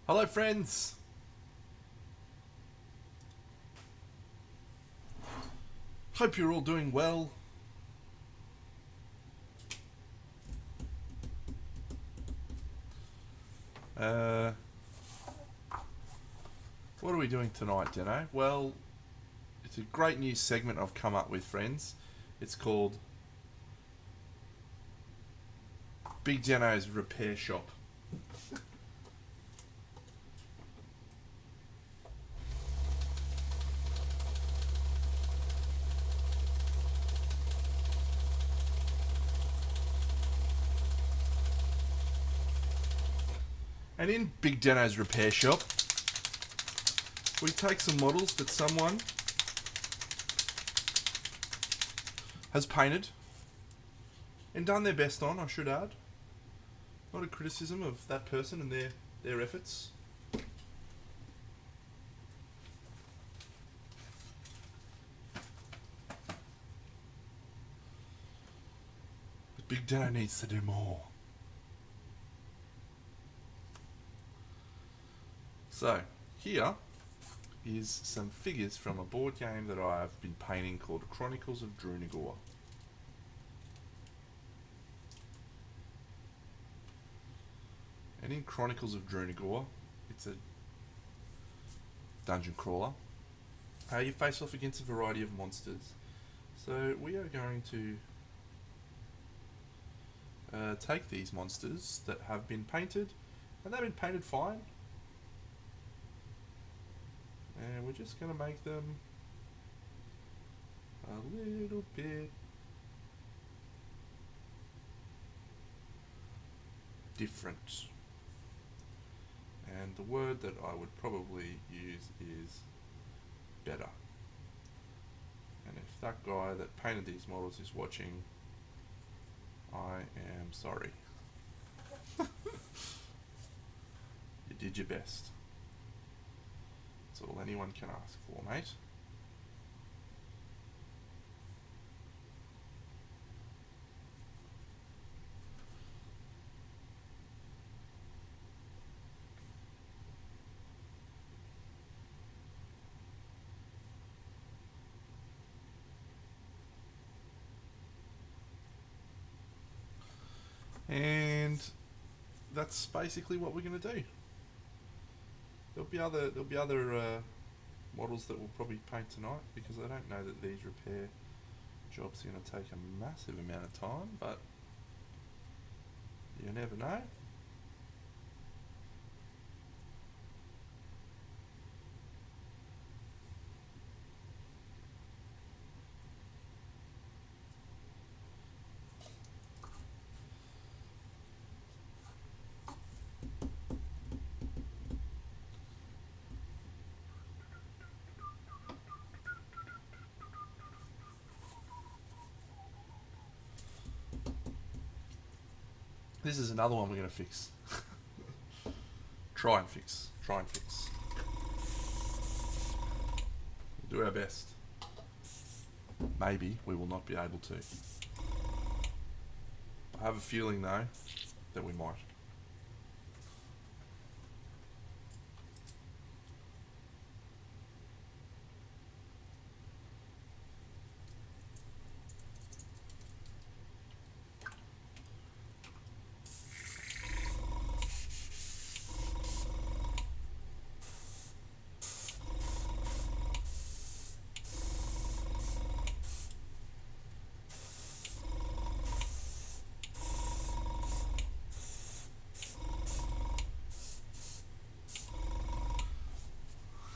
Hello friends! Hope you're all doing well. What are we doing tonight, Deno? Well, it's a great new segment I've come up with, friends. It's called Big Deno's Repair Shop. And in Big Deno's Repair Shop, we take some models that someone has painted and done their best on, I should add. Not a criticism of that person and their efforts. But Big Deno needs to do more. So, here is some figures from a board game that I've been painting called Chronicles of Drunagor. And in Chronicles of Drunagor, it's a dungeon crawler. You face off against a variety of monsters. So we are going to take these monsters that have been painted, and they've been painted fine. And we're just going to make them a little bit different. And the word that I would probably use is better. And if that guy that painted these models is watching, I am sorry. You did your best. That's all anyone can ask for, mate. And that's basically what we're going to do. There'll be other models that we'll probably paint tonight, because I don't know that these repair jobs are going to take a massive amount of time, but you never know. This is another one we're going to fix. Try and fix. We'll do our best. Maybe we will not be able to. I have a feeling though that we might.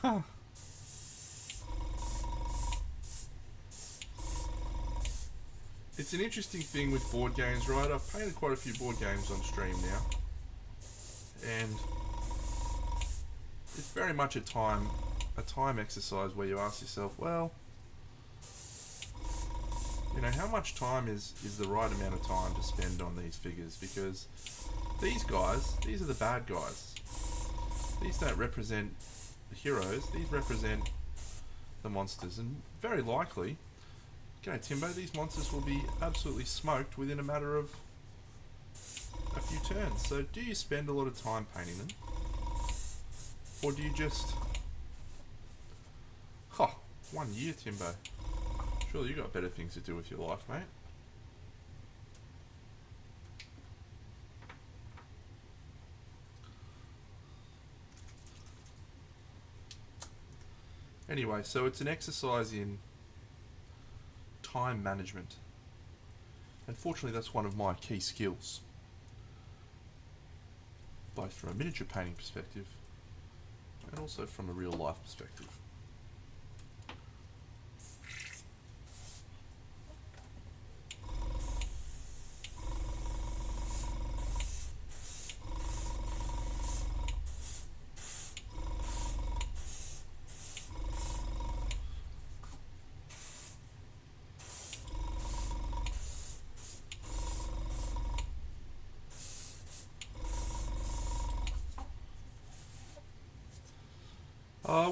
Huh. It's an interesting thing with board games, right? I've painted quite a few board games on stream now, and it's very much a time exercise where you ask yourself, well, you know, how much time is the right amount of time to spend on these figures? Because these are the bad guys. These don't represent the heroes, these represent the monsters, and very likely, g'day Timbo, these monsters will be absolutely smoked within a matter of a few turns. So do you spend a lot of time painting them? Or do you just... Oh, 1 year, Timbo. Surely you got better things to do with your life, mate. Anyway, so it's an exercise in time management. Unfortunately, that's one of my key skills, both from a miniature painting perspective and also from a real life perspective.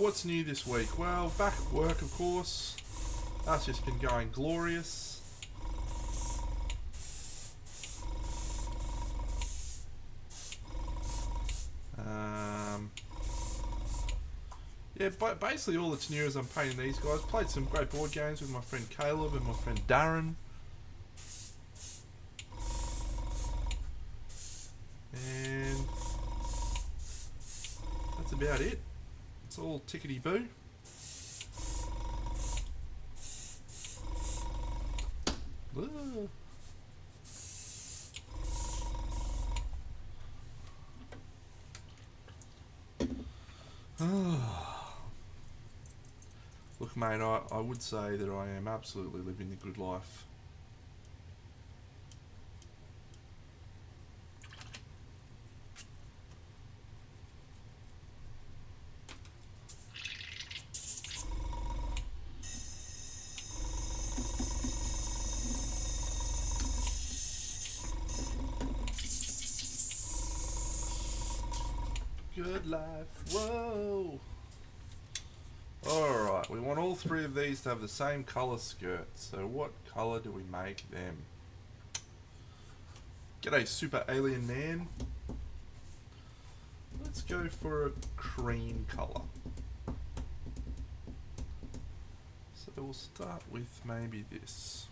What's new this week? Well, back at work, of course. That's just been going glorious. Yeah, but basically all that's new is I'm painting these guys. Played some great board games with my friend Caleb and my friend Darren. And that's about it. It's all tickety-boo. Look, mate, I would say that I am absolutely living the good life. Good life. Whoa. Alright, we want all three of these to have the same colour skirt. So what colour do we make them? G'day, Super Alien Man. Let's go for a cream colour. So we'll start with maybe this.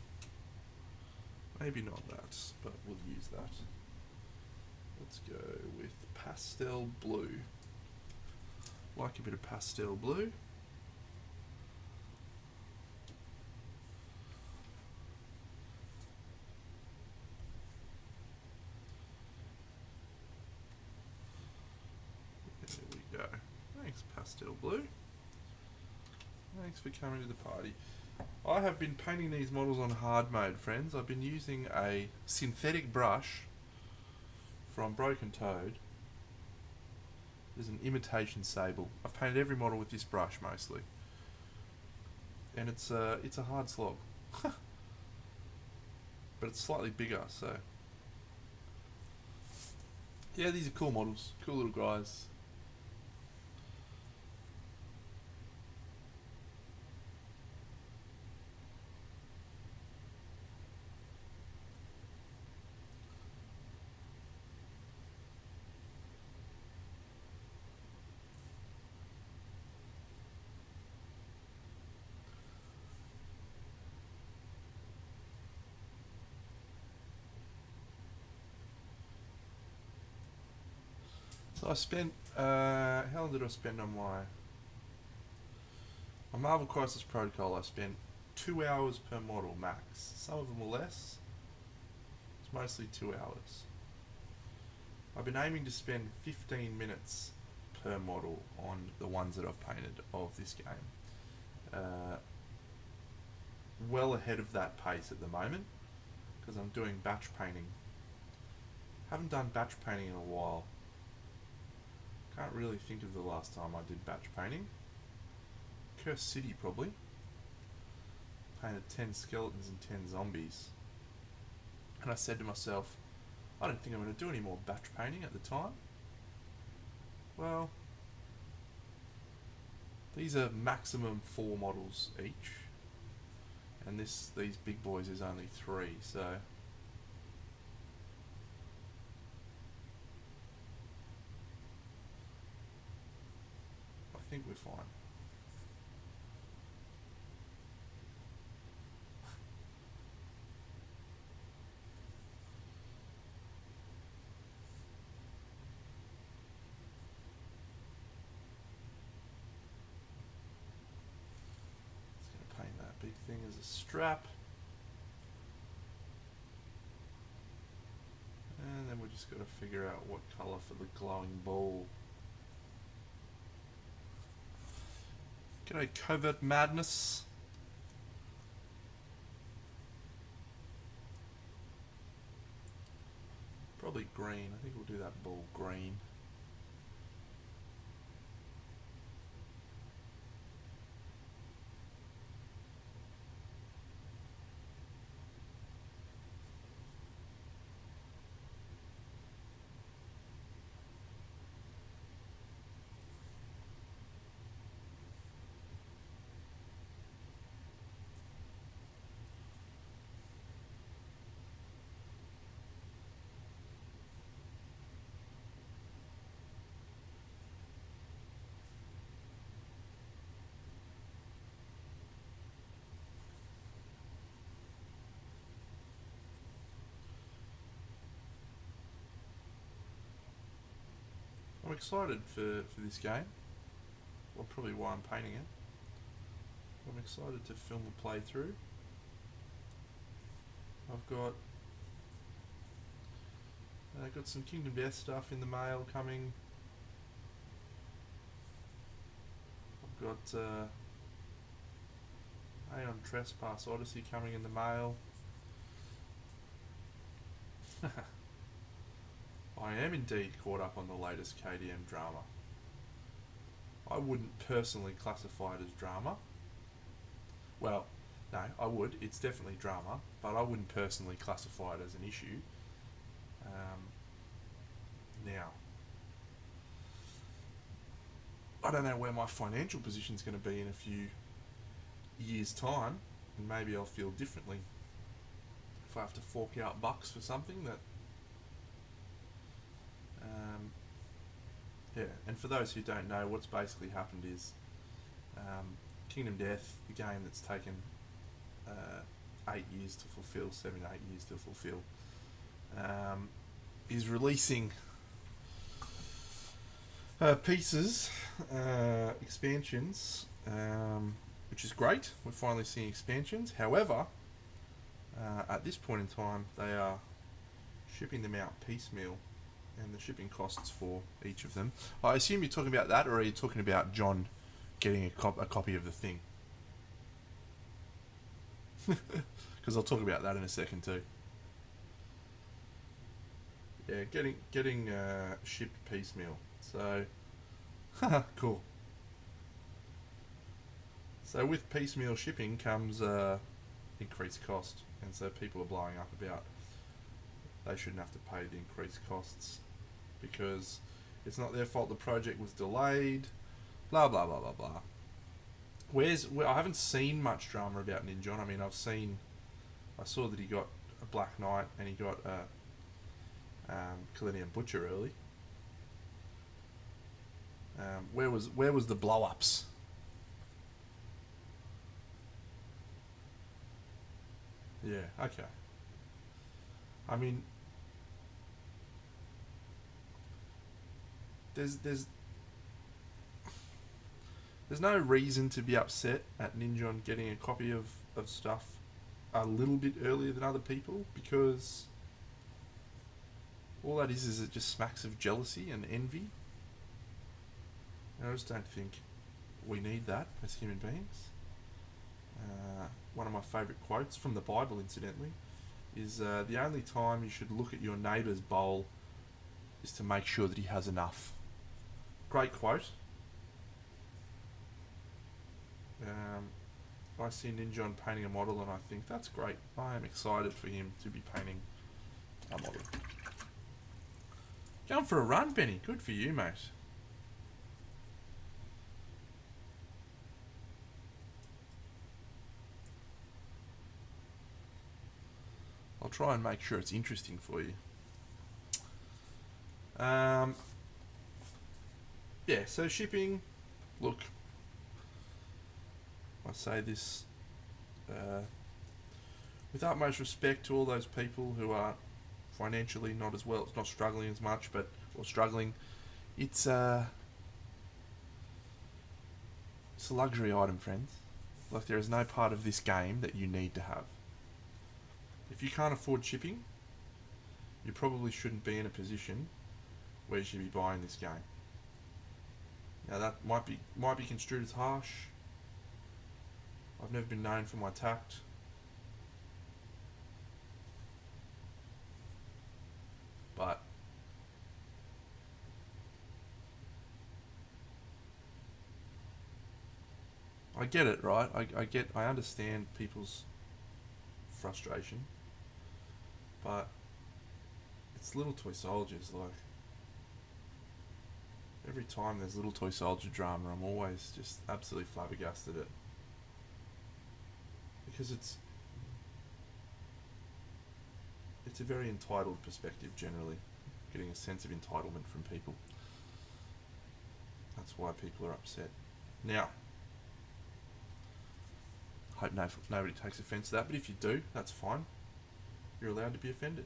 Maybe not that, but we'll use that. Let's go with pastel blue. Like a bit of pastel blue. There we go. Thanks, pastel blue. Thanks for coming to the party. I have been painting these models on hard mode, friends. I've been using a synthetic brush from Broken Toad. There's an imitation sable. I've painted every model with this brush mostly, and it's a hard slog, but it's slightly bigger. So yeah, these are cool models, cool little guys. So I spent, how long did I spend on Marvel Crisis Protocol? I spent 2 hours per model max. Some of them were less. It's mostly 2 hours. I've been aiming to spend 15 minutes per model on the ones that I've painted of this game. Well ahead of that pace at the moment, because I'm doing batch painting. Haven't done batch painting in a while. Can't really think of the last time I did batch painting. Cursed City, probably. Painted 10 skeletons and 10 zombies. And I said to myself, I don't think I'm going to do any more batch painting at the time. Well, these are maximum 4 models each. And these big boys is only 3, so... think we're fine. Just going to paint that big thing as a strap. And then we just got to figure out what colour for the glowing ball. G'day, Covert Madness. Probably green. I think we'll do that ball green. I'm excited for this game. Well, probably why I'm painting it. I'm excited to film a playthrough. I've got some Kingdom Death stuff in the mail coming. I've got Aeon Trespass Odyssey coming in the mail. I am indeed caught up on the latest KDM drama. I wouldn't personally classify it as drama. Well, no, I would. It's definitely drama, but I wouldn't personally classify it as an issue. Now, I don't know where my financial position is going to be in a few years' time, and maybe I'll feel differently if I have to fork out bucks for something that... yeah, and for those who don't know, what's basically happened is Kingdom Death, the game that's taken 8 years to fulfill, 7 to 8 years to fulfill, is releasing pieces, expansions, which is great. We're finally seeing expansions. However, at this point in time, they are shipping them out piecemeal, and the shipping costs for each of them. I assume you're talking about that, or are you talking about John getting a copy of the thing? Because I'll talk about that in a second too. Yeah, getting shipped piecemeal. So, cool. So with piecemeal shipping comes increased cost, and so people are blowing up about they shouldn't have to pay the increased costs because it's not their fault the project was delayed, blah blah blah blah blah. I haven't seen much drama about Ninjon. I mean, I saw that he got a Black Knight and he got a Kalinian Butcher early. Where was the blow ups? Yeah, okay. I mean, there's no reason to be upset at Ninjon getting a copy of stuff a little bit earlier than other people, because all that is it just smacks of jealousy and envy. And I just don't think we need that as human beings. One of my favourite quotes from the Bible, incidentally, is the only time you should look at your neighbour's bowl is to make sure that he has enough. Great quote. I see Ninjon painting a model and I think that's great. I am excited for him to be painting a model. Going for a run, Benny. Good for you, mate. I'll try and make sure it's interesting for you. Yeah, so shipping, look, I say this with utmost respect to all those people who are financially not as well, not struggling as much, or struggling. It's a luxury item, friends. Like, there is no part of this game that you need to have. If you can't afford shipping, you probably shouldn't be in a position where you should be buying this game. Now, that might be construed as harsh. I've never been known for my tact. But I get it, right? I understand people's frustration. But it's little toy soldiers, like, every time there's little toy soldier drama, I'm always just absolutely flabbergasted at it. Because it's a very entitled perspective generally, getting a sense of entitlement from people. That's why people are upset. Now, I hope nobody takes offence to that, but if you do, that's fine. You're allowed to be offended.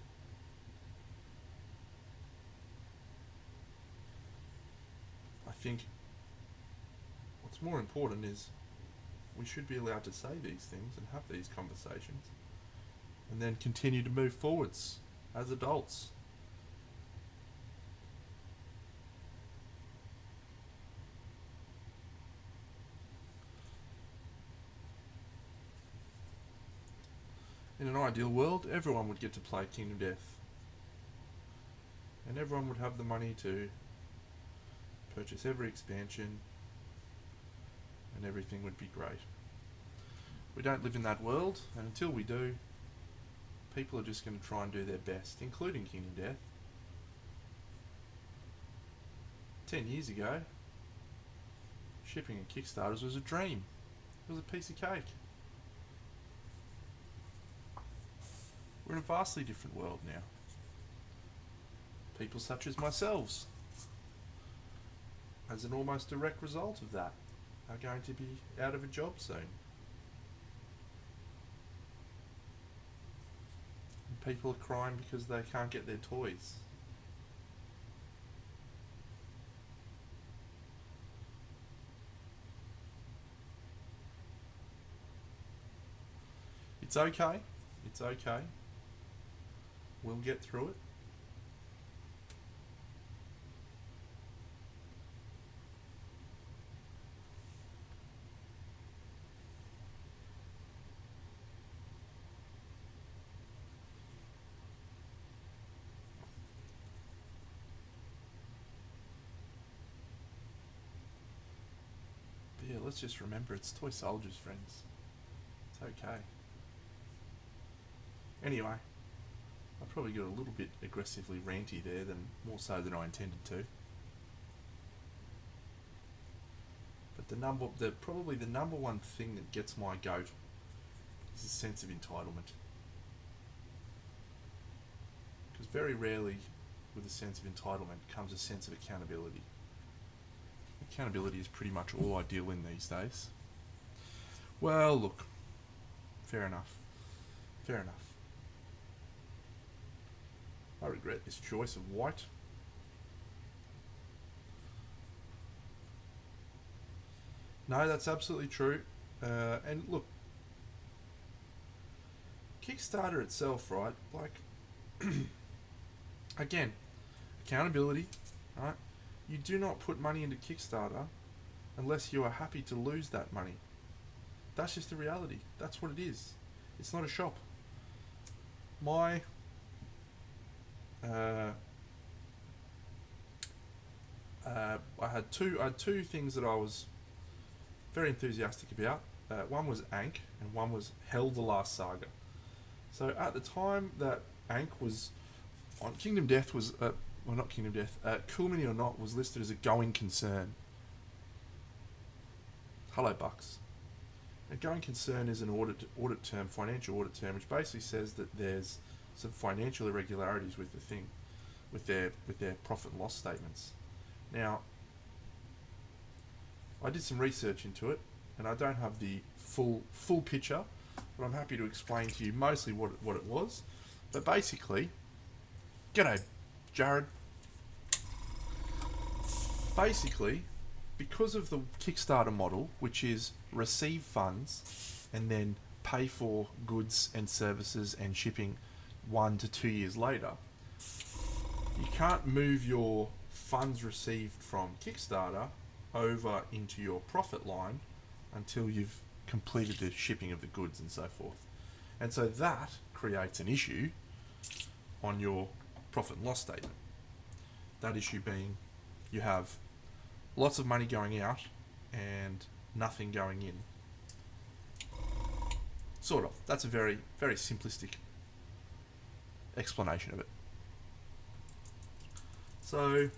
I think what's more important is we should be allowed to say these things and have these conversations and then continue to move forwards as adults. In an ideal world, everyone would get to play Kingdom Death. And everyone would have the money to purchase every expansion, and everything would be great. We don't live in that world, and until we do, people are just going to try and do their best, including Kingdom Death. 10 years ago, shipping and Kickstarters was a dream. It was a piece of cake. We're in a vastly different world now. People such as myself, as an almost direct result of that, are going to be out of a job soon. And people are crying because they can't get their toys. It's okay. It's okay. We'll get through it. But yeah, let's just remember it's toy soldiers, friends. It's okay. Anyway, I probably got a little bit aggressively ranty there, more so than I intended to. But probably the number one thing that gets my goat is a sense of entitlement. Because very rarely, with a sense of entitlement, comes a sense of accountability. Accountability is pretty much all I deal in these days. Well, look, fair enough. Fair enough. I regret this choice of white. No, that's absolutely true. And look, Kickstarter itself, right? Like, again, accountability, right? You do not put money into Kickstarter unless you are happy to lose that money. That's just the reality. That's what it is. It's not a shop. I had two things that I was very enthusiastic about. One was Ankh, and one was Hell: The Last Saga. So at the time that Ankh was on, Kingdom Death was well, not Kingdom Death. Cool Mini or Not was listed as a going concern. Hello, Bucks. A going concern is an audit term, financial audit term, which basically says that there's some financial irregularities with the thing, with their profit and loss statements. Now, I did some research into it, and I don't have the full picture, but I'm happy to explain to you mostly what it was. But basically, g'day, Jared. Basically, because of the Kickstarter model, which is receive funds and then pay for goods and services and shipping 1 to 2 years later, you can't move your funds received from Kickstarter over into your profit line until you've completed the shipping of the goods and so forth. And so that creates an issue on your profit and loss statement. That issue being you have lots of money going out and nothing going in. Sort of. That's a very, very simplistic explanation of it. So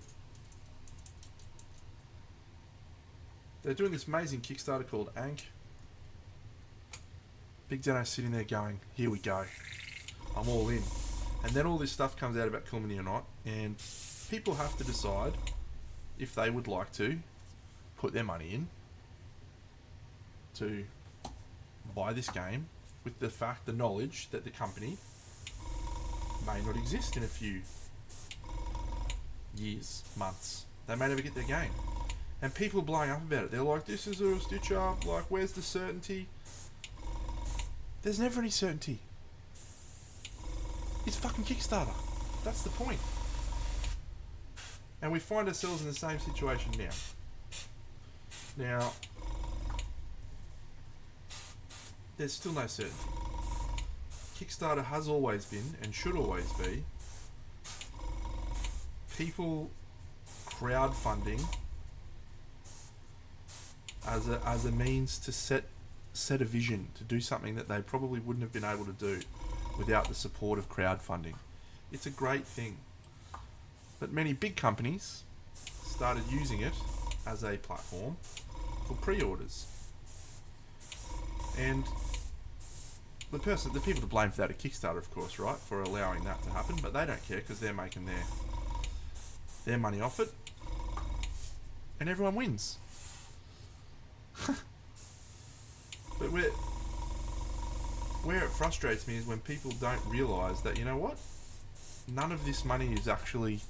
they're doing this amazing Kickstarter called Ank. Big Dano's sitting there going, here we go. I'm all in. And then all this stuff comes out about Kilmeny or not, and people have to decide if they would like to put their money in to buy this game with the knowledge that the company may not exist in a few years, months. They may never get their game. And people are blowing up about it. They're like, this is a stitch up, like, where's the certainty? There's never any certainty. It's fucking Kickstarter. That's the point. And we find ourselves in the same situation now. Now, there's still no certainty. Kickstarter has always been, and should always be, people crowdfunding as a means to set a vision, to do something that they probably wouldn't have been able to do without the support of crowdfunding. It's a great thing. But many big companies started using it as a platform for pre-orders. And the people to blame for that are Kickstarter, of course, right, for allowing that to happen, but they don't care because they're making their money off it, and everyone wins. But where it frustrates me is when people don't realise that, you know what, none of this money is actually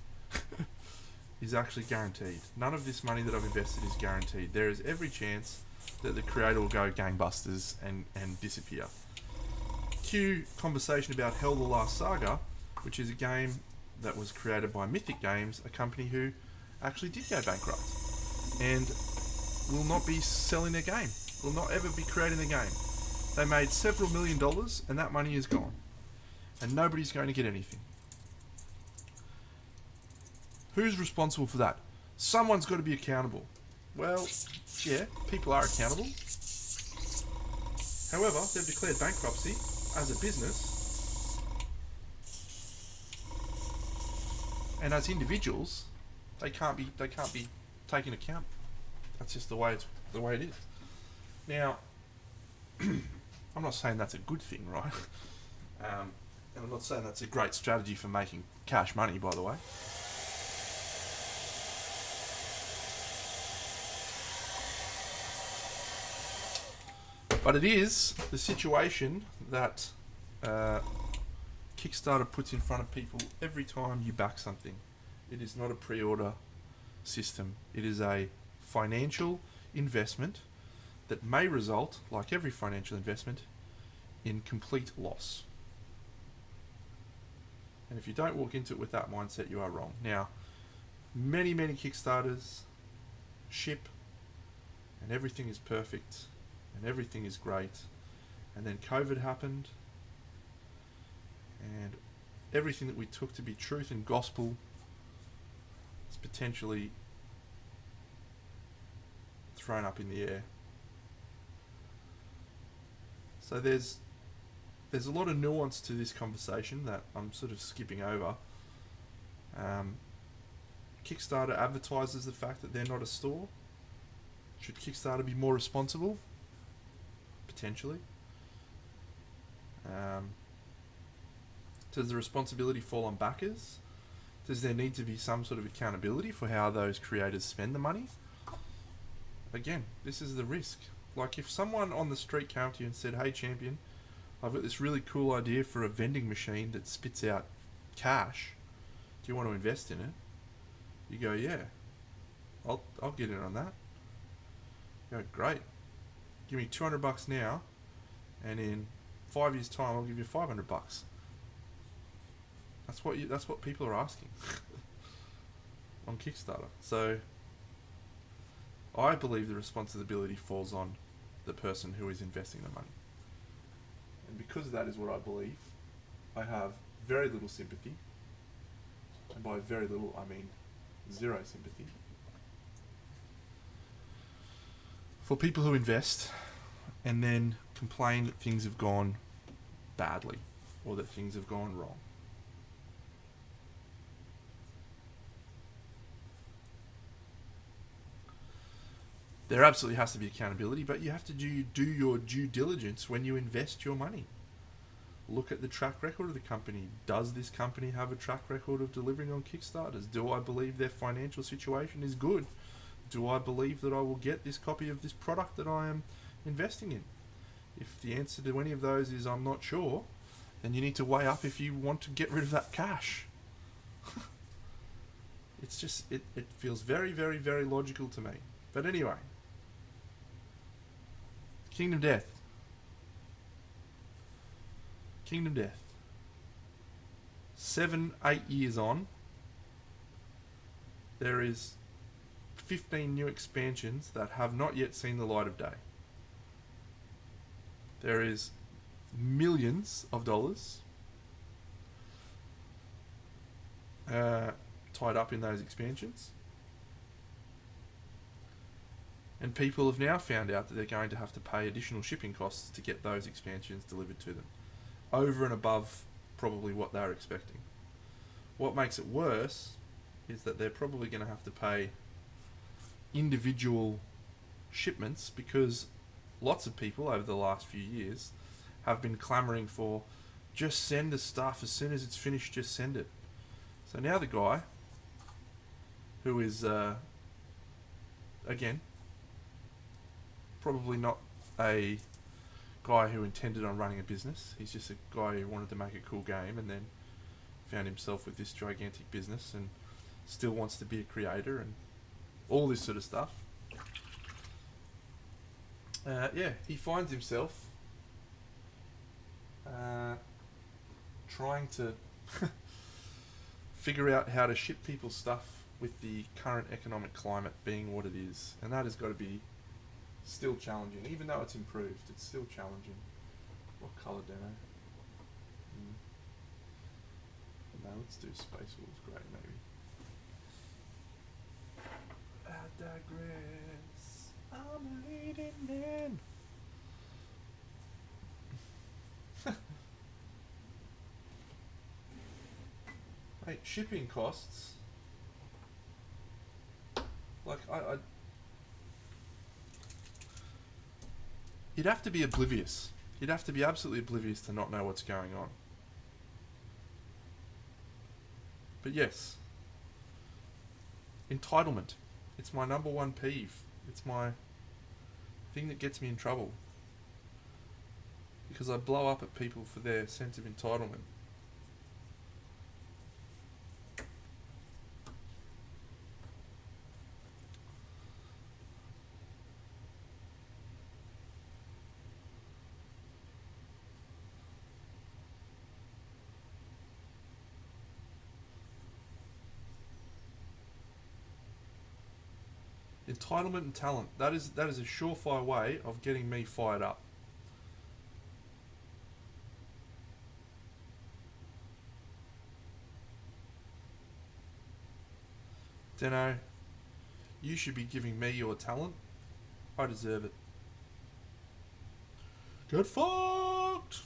guaranteed. None of this money that I've invested is guaranteed. There is every chance that the creator will go gangbusters and disappear. Cue conversation about Hell the Last Saga, which is a game that was created by Mythic Games, a company who actually did go bankrupt and will not be selling their game, will not ever be creating the game. They made several $1 million and that money is gone. And nobody's going to get anything. Who's responsible for that? Someone's got to be accountable. Well, yeah, people are accountable. However, they've declared bankruptcy as a business. And as individuals, they can't be taken account. That's just the way it is. Now, I'm not saying that's a good thing, right? And I'm not saying that's a great strategy for making cash money, by the way. But it is the situation that Kickstarter puts in front of people every time you back something. It is not a pre-order system. It is a financial investment that may result, like every financial investment, in complete loss. And if you don't walk into it with that mindset, you are wrong. Now, many Kickstarters ship and everything is perfect and everything is great, and then COVID happened and everything that we took to be truth and gospel is potentially thrown up in the air. So there's a lot of nuance to this conversation that I'm sort of skipping over. Kickstarter advertises the fact that they're not a store. Should Kickstarter be more responsible? Potentially. Does the responsibility fall on backers? Does there need to be some sort of accountability for how those creators spend the money? Again, this is the risk. Like, if someone on the street came to you and said, "Hey, champion, I've got this really cool idea for a vending machine that spits out cash. Do you want to invest in it?" You go, "Yeah, I'll get in on that." You go, "Great. Give me $200 now, and in 5 years' time, I'll give you $500." That's what people are asking on Kickstarter. So I believe the responsibility falls on the person who is investing the money. And because that is what I believe, I have very little sympathy. And by very little, I mean zero sympathy for people who invest and then complain that things have gone badly or that things have gone wrong. There absolutely has to be accountability, but you have to do your due diligence when you invest your money. Look at the track record of the company. Does this company have a track record of delivering on Kickstarters? Do I believe their financial situation is good? Do I believe that I will get this copy of this product that I am investing in? If the answer to any of those is I'm not sure, then you need to weigh up if you want to get rid of that cash. It's just, it feels very, very, very logical to me. But anyway, Kingdom Death. 7-8 years on, there is 15 new expansions that have not yet seen the light of day. There is millions of dollars tied up in those expansions. And people have now found out that they're going to have to pay additional shipping costs to get those expansions delivered to them, over and above probably what they're expecting. What makes it worse is that they're probably going to have to pay individual shipments, because lots of people over the last few years have been clamoring for, just send the stuff as soon as it's finished, just send it. So now the guy who is again probably not a guy who intended on running a business, he's just a guy who wanted to make a cool game and then found himself with this gigantic business and still wants to be a creator and all this sort of stuff. He finds himself trying to figure out how to ship people stuff with the current economic climate being what it is, and that has got to be still challenging. Even though it's improved, it's still challenging. What colour, Dano? No, let's do Space Wolves Grey, maybe. I digress. I'm a leading man. Mate, shipping costs. Like, you'd have to be oblivious. You'd have to be absolutely oblivious to not know what's going on. But yes, entitlement. It's my number one peeve. It's my thing that gets me in trouble. Because I blow up at people for their sense of entitlement. Entitlement and talent. That is a surefire way of getting me fired up. Deno, you should be giving me your talent. I deserve it. Get fucked!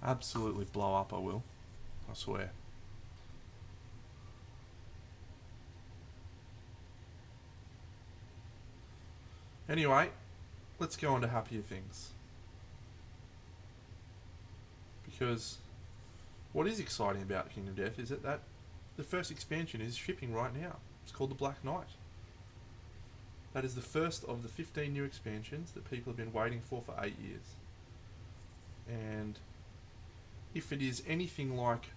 Absolutely blow up, I will. I swear. Anyway, let's go on to happier things. Because what is exciting about Kingdom Death is that the first expansion is shipping right now. It's called the Black Knight. That is the first of the 15 new expansions that people have been waiting for 8 years. And if it is anything like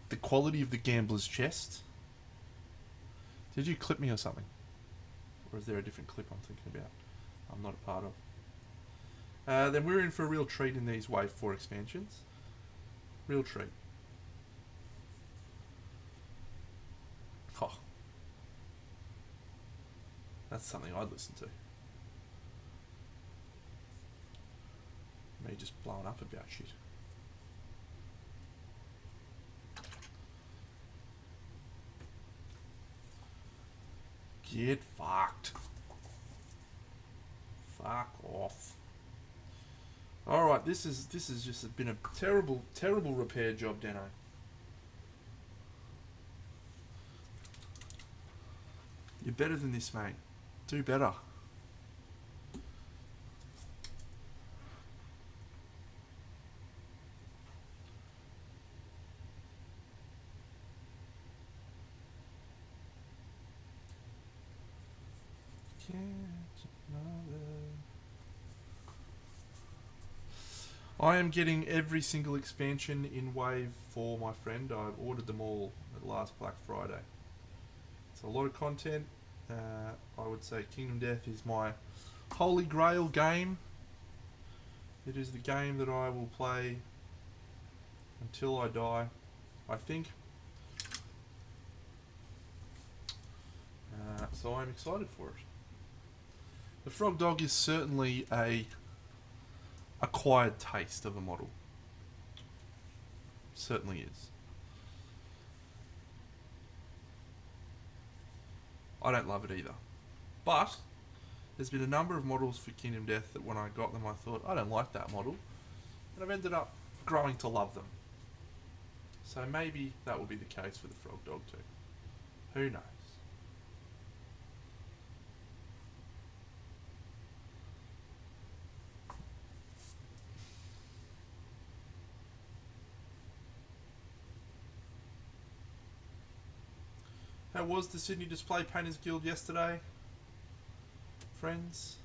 the quality of the Gambler's Chest... Did you clip me or something? Or is there a different clip I'm thinking about? I'm not a part of. Then we're in for a real treat in these Wave 4 expansions. Real treat. Oh. That's something I'd listen to. Me just blowing up about shit. Get fucked. Fuck off. Alright, this is just been a terrible repair job, Dano. You're better than this, mate. Do better. I am getting every single expansion in Wave 4, my friend. I've ordered them all at last Black Friday. It's a lot of content. I would say Kingdom Death is my holy grail game. It is the game that I will play until I die, I think. So I'm excited for it. The Frog Dog is certainly a acquired taste of a model. Certainly is. I don't love it either. But there's been a number of models for Kingdom Death that when I got them I thought, I don't like that model. And I've ended up growing to love them. So maybe that will be the case for the Frog Dog too. Who knows? How was the Sydney Display Painters Guild yesterday, friends?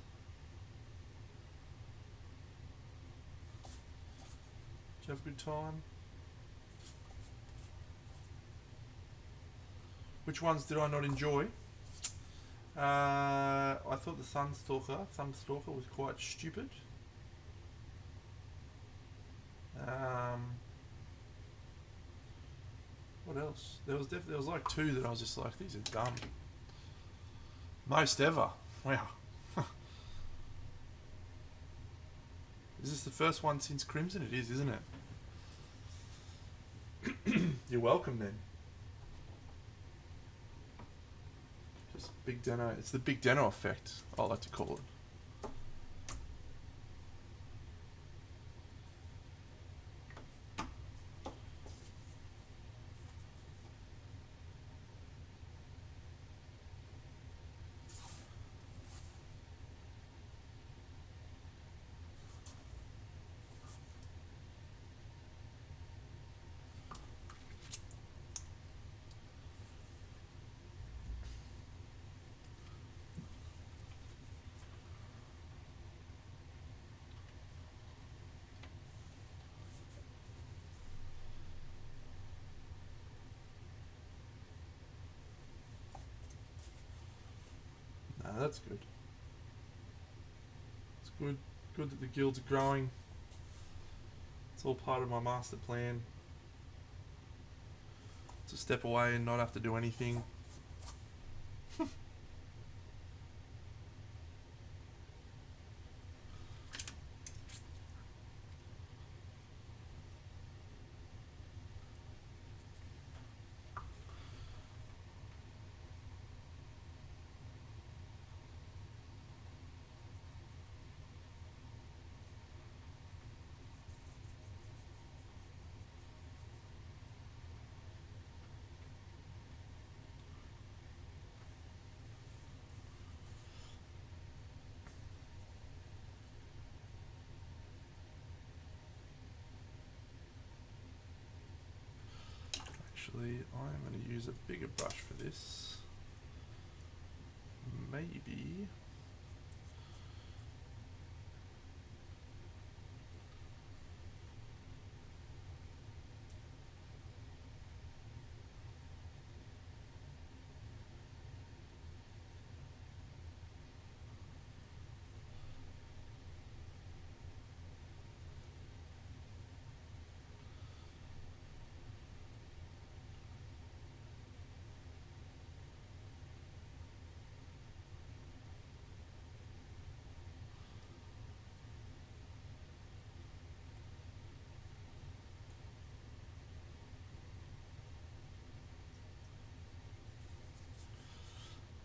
Did you have a good time? Which ones did I not enjoy? I thought the Sunstalker was quite stupid. What else? There was like two that I was just like, these are dumb. Most ever. Wow. Is this the first one since Crimson? It is, isn't it? You're welcome then. Just Big Deno. It's the Big Deno effect, I like to call it. That's good. It's good that the guilds are growing. It's all part of my master plan. To step away and not have to do anything. Actually, I'm going to use a bigger brush for this. Maybe.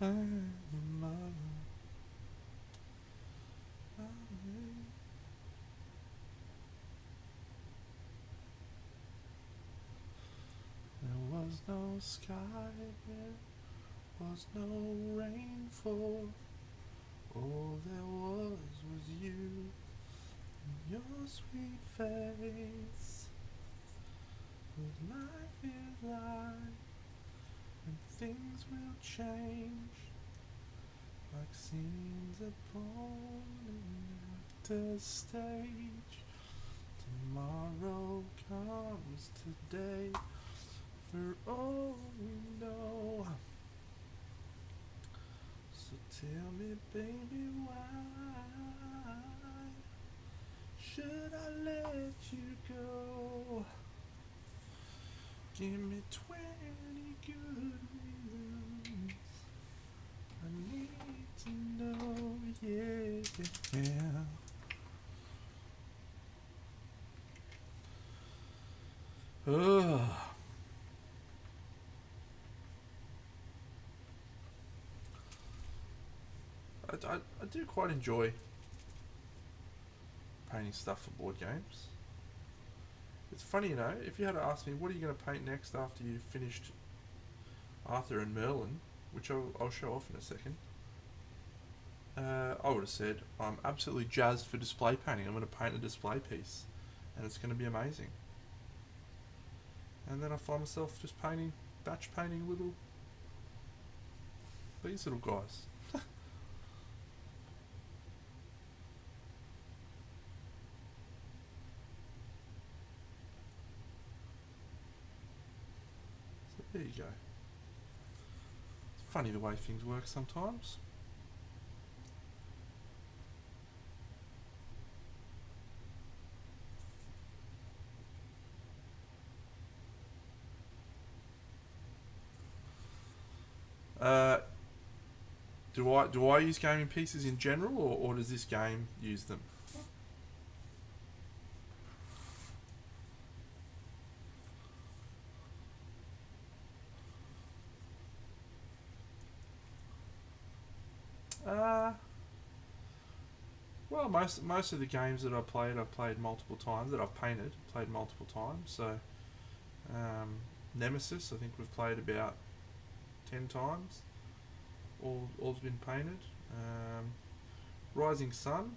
There was no sky, there was no rainfall. All there was you and your sweet face. But life is life, and things will change, like scenes upon an actor's stage. Tomorrow comes today, for all we know. So tell me, baby, why should I let you go? Give me 20 good reasons. I need to know, yeah. Ugh. I do quite enjoy painting stuff for board games. It's funny, you know, if you had asked me, what are you going to paint next after you've finished Arthur and Merlin, which I'll show off in a second, I would have said, I'm absolutely jazzed for display painting. I'm going to paint a display piece, and it's going to be amazing. And then I find myself just batch painting these little guys. So there you go. It's funny the way things work sometimes. Do I use gaming pieces in general, or does this game use them? Well, most of the games that I've played multiple times. That I've played multiple times. So, Nemesis, I think we've played about 10 times. All's been painted. Rising Sun,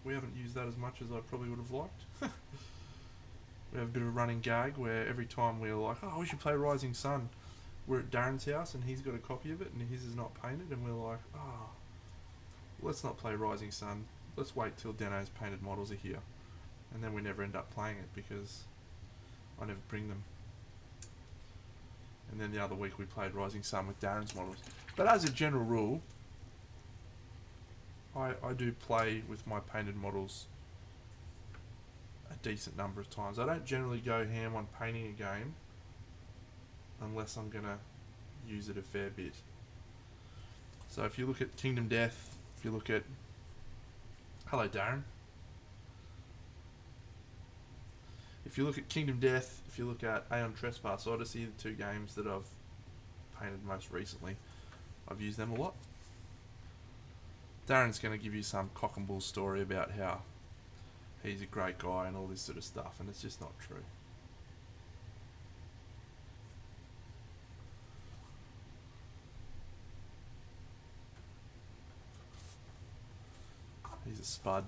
we haven't used that as much as I probably would have liked. We have a bit of a running gag where every time we're like, oh, we should play Rising Sun, we're at Darren's house and he's got a copy of it and his is not painted, and we're like, oh, let's not play Rising Sun. Let's wait till Dano's painted models are here. And then we never end up playing it because I never bring them. And then the other week we played Rising Sun with Darren's models. But as a general rule, I do play with my painted models a decent number of times. I don't generally go ham on painting a game unless I'm going to use it a fair bit. So if you look at Kingdom Death, if you look at... Hello, Darren. If you look at Kingdom Death, if you look at Aeon Trespass Odyssey, the two games that I've painted most recently, I've used them a lot. Darren's going to give you some cock and bull story about how he's a great guy and all this sort of stuff, and it's just not true. He's a spud.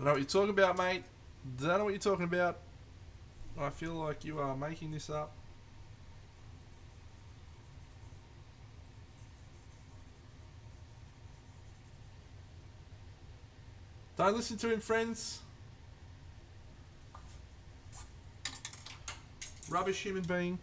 don't know what you're talking about, mate. Don't know what you're talking about. I feel like you are making this up. Don't listen to him, friends. Rubbish human being.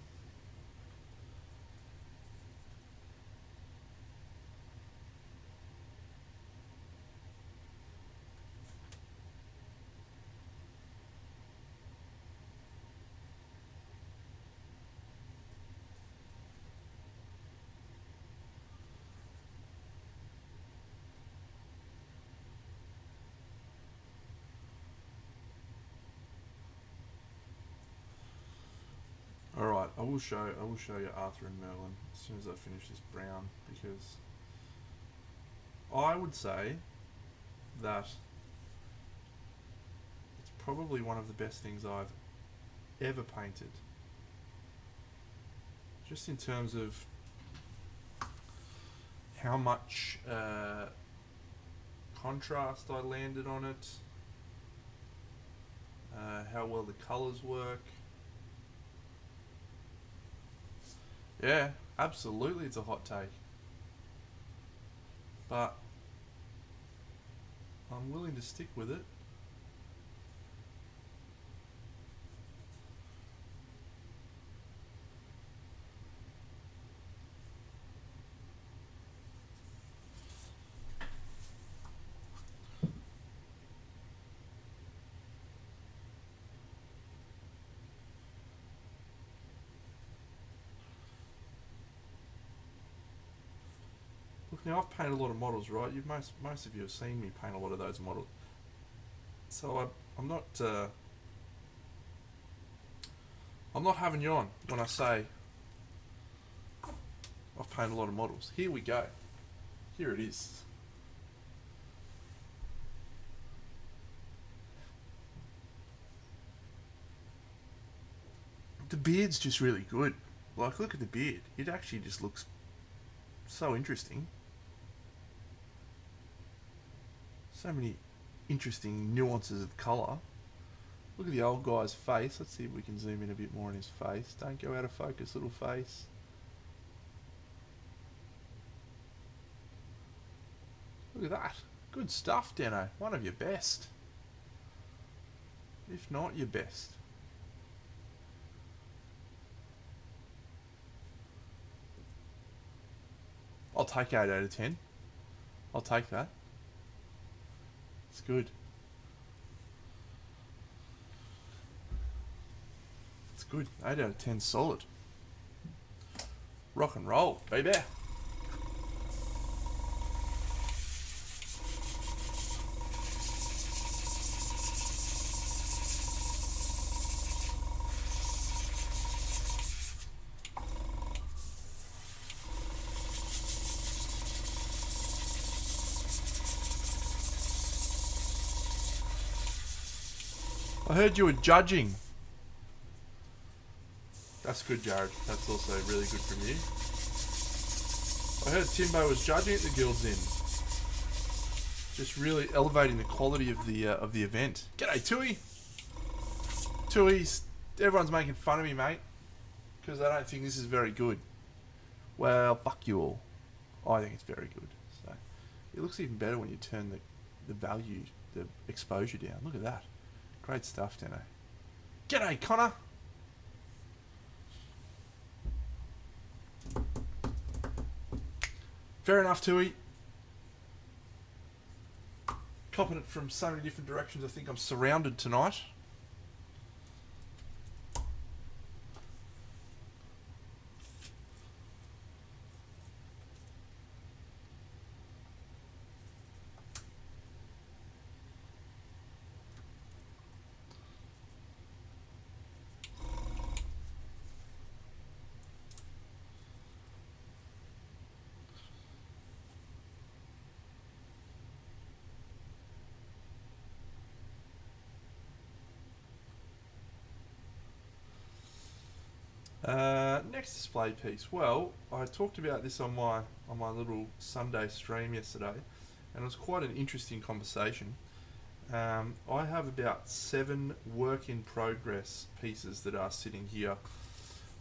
Alright, I will show you Arthur and Merlin as soon as I finish this brown, because I would say that it's probably one of the best things I've ever painted. Just in terms of how much contrast I landed on it, how well the colours work. Yeah, absolutely it's a hot take. But I'm willing to stick with it. Look, now I've painted a lot of models, right? Most of you have seen me paint a lot of those models. So I'm not having you on when I say I've painted a lot of models. Here we go. Here it is. The beard's just really good. Like, look at the beard. It actually just looks so interesting. So many interesting nuances of colour. Look at the old guy's face. Let's see if we can zoom in a bit more on his face. Don't go out of focus, little face. Look at that. Good stuff, Deno. One of your best. If not your best. I'll take 8 out of 10. I'll take that. It's good. It's good. 8 out of 10 solid. Rock and roll, baby. I heard you were judging. That's good, Jared. That's also really good from you. I heard Timbo was judging at the Guild's Inn. Just really elevating the quality of the event. G'day, Tui. Tui's. Everyone's making fun of me, mate, because I don't think this is very good. Well, fuck you all. I think it's very good. So it looks even better when you turn the value, the exposure down. Look at that. Great stuff, Deno. G'day, Connor. Fair enough, Tui. Copping it from so many different directions. I think I'm surrounded tonight. Next display piece. Well, I talked about this on my little Sunday stream yesterday, and it was quite an interesting conversation. I have about 7 work in progress pieces that are sitting here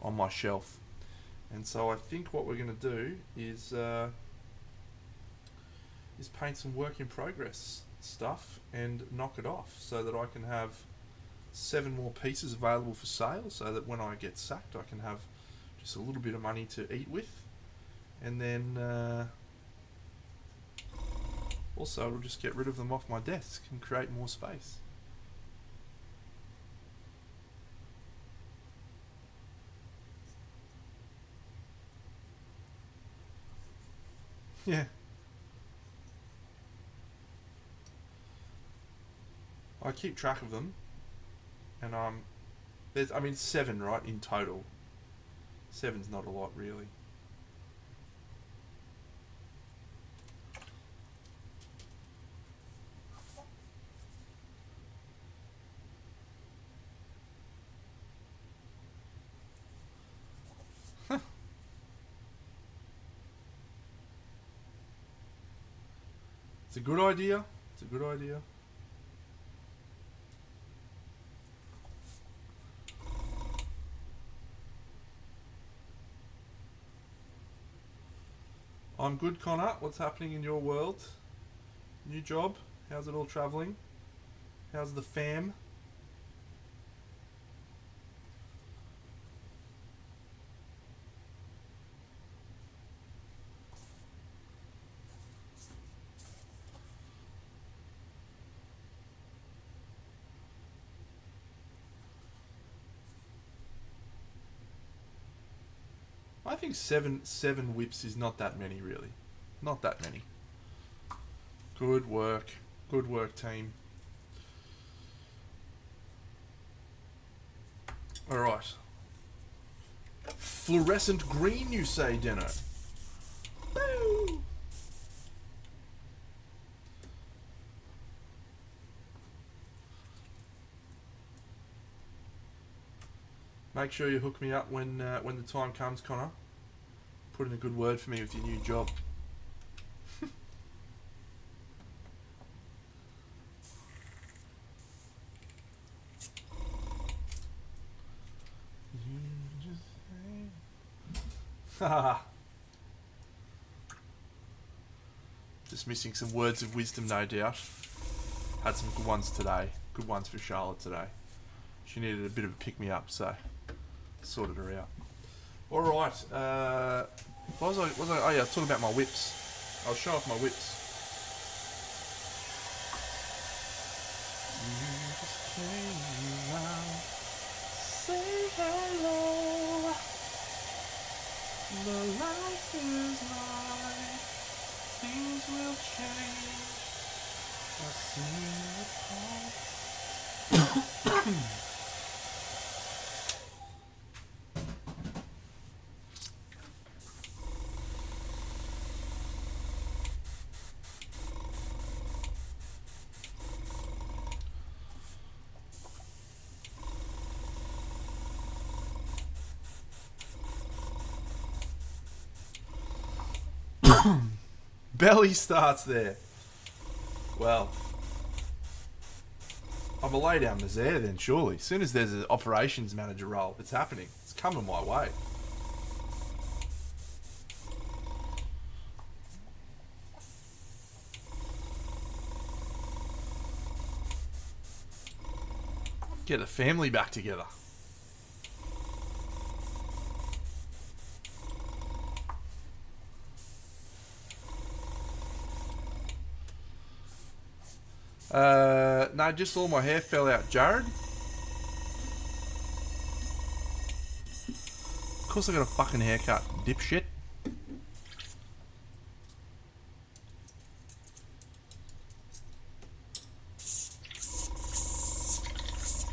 on my shelf. And so I think what we're going to do is paint some work in progress stuff and knock it off so that I can have 7 more pieces available for sale, so that when I get sacked I can have just a little bit of money to eat with, and then also it'll just get rid of them off my desk and create more space. Yeah. I keep track of them, and there's, I mean, 7, right, in total. 7's not a lot, really. It's a good idea. It's a good idea. I'm good, Connor. What's happening in your world? New job? How's it all travelling? How's the fam? I think seven whips is not that many, really. Not that many. Good work. Good work, team. Alright. Fluorescent green, you say, Deno? Woo! Make sure you hook me up when the time comes, Connor. Put in a good word for me with your new job. Just missing some words of wisdom, no doubt. Had some good ones today. Good ones for Charlotte today. She needed a bit of a pick-me-up, so sorted her out. Alright, what was I, oh yeah, I was talking about my whips. I'll show off my whips. You just came around, say hello. The life is life, things will change. I've seen it all. Belly starts there. Well, I'm a lay down misère then, surely. As soon as there's an operations manager role, it's happening. It's coming my way. Get a family back together. No, just all my hair fell out, Jared. Of course I got a fucking haircut, dipshit.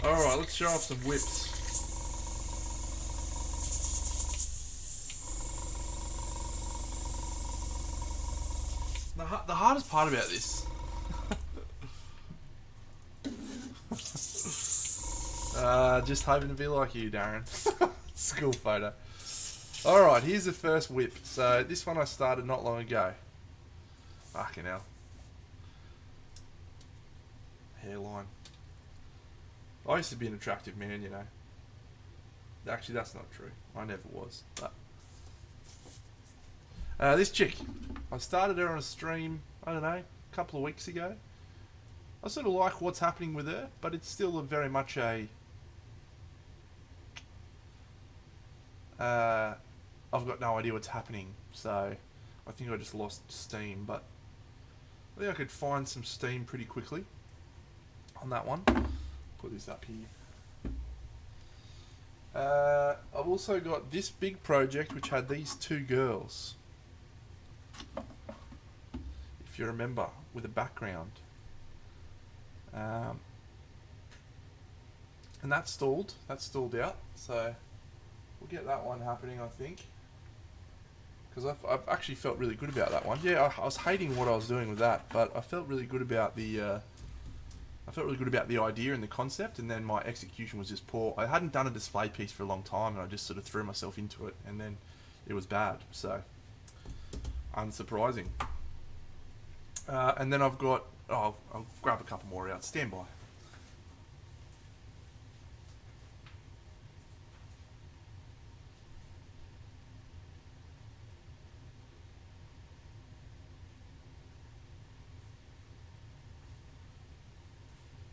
Alright, let's show off some whips. The hardest part about this... just hoping to be like you, Darren. School photo. Alright, here's the first whip. So, this one I started not long ago. Fucking hell. hairline. I used to be an attractive man, you know. Actually, that's not true. I never was. But this chick, I started her on a stream, I don't know, a couple of weeks ago. I sort of like what's happening with her, but it's still very much a... I've got no idea what's happening, so I think I just lost steam, but I think I could find some steam pretty quickly on that one. Put this up here. I've also got this big project which had these two girls, if you remember, with a background. And that's stalled out, so we'll get that one happening, I think, because I've actually felt really good about that one. Yeah, I was hating what I was doing with that, but I felt really good about the idea and the concept, and then my execution was just poor. I hadn't done a display piece for a long time, and I just sort of threw myself into it, and then it was bad, so unsurprising. And then I've got, I'll grab a couple more out. Stand by.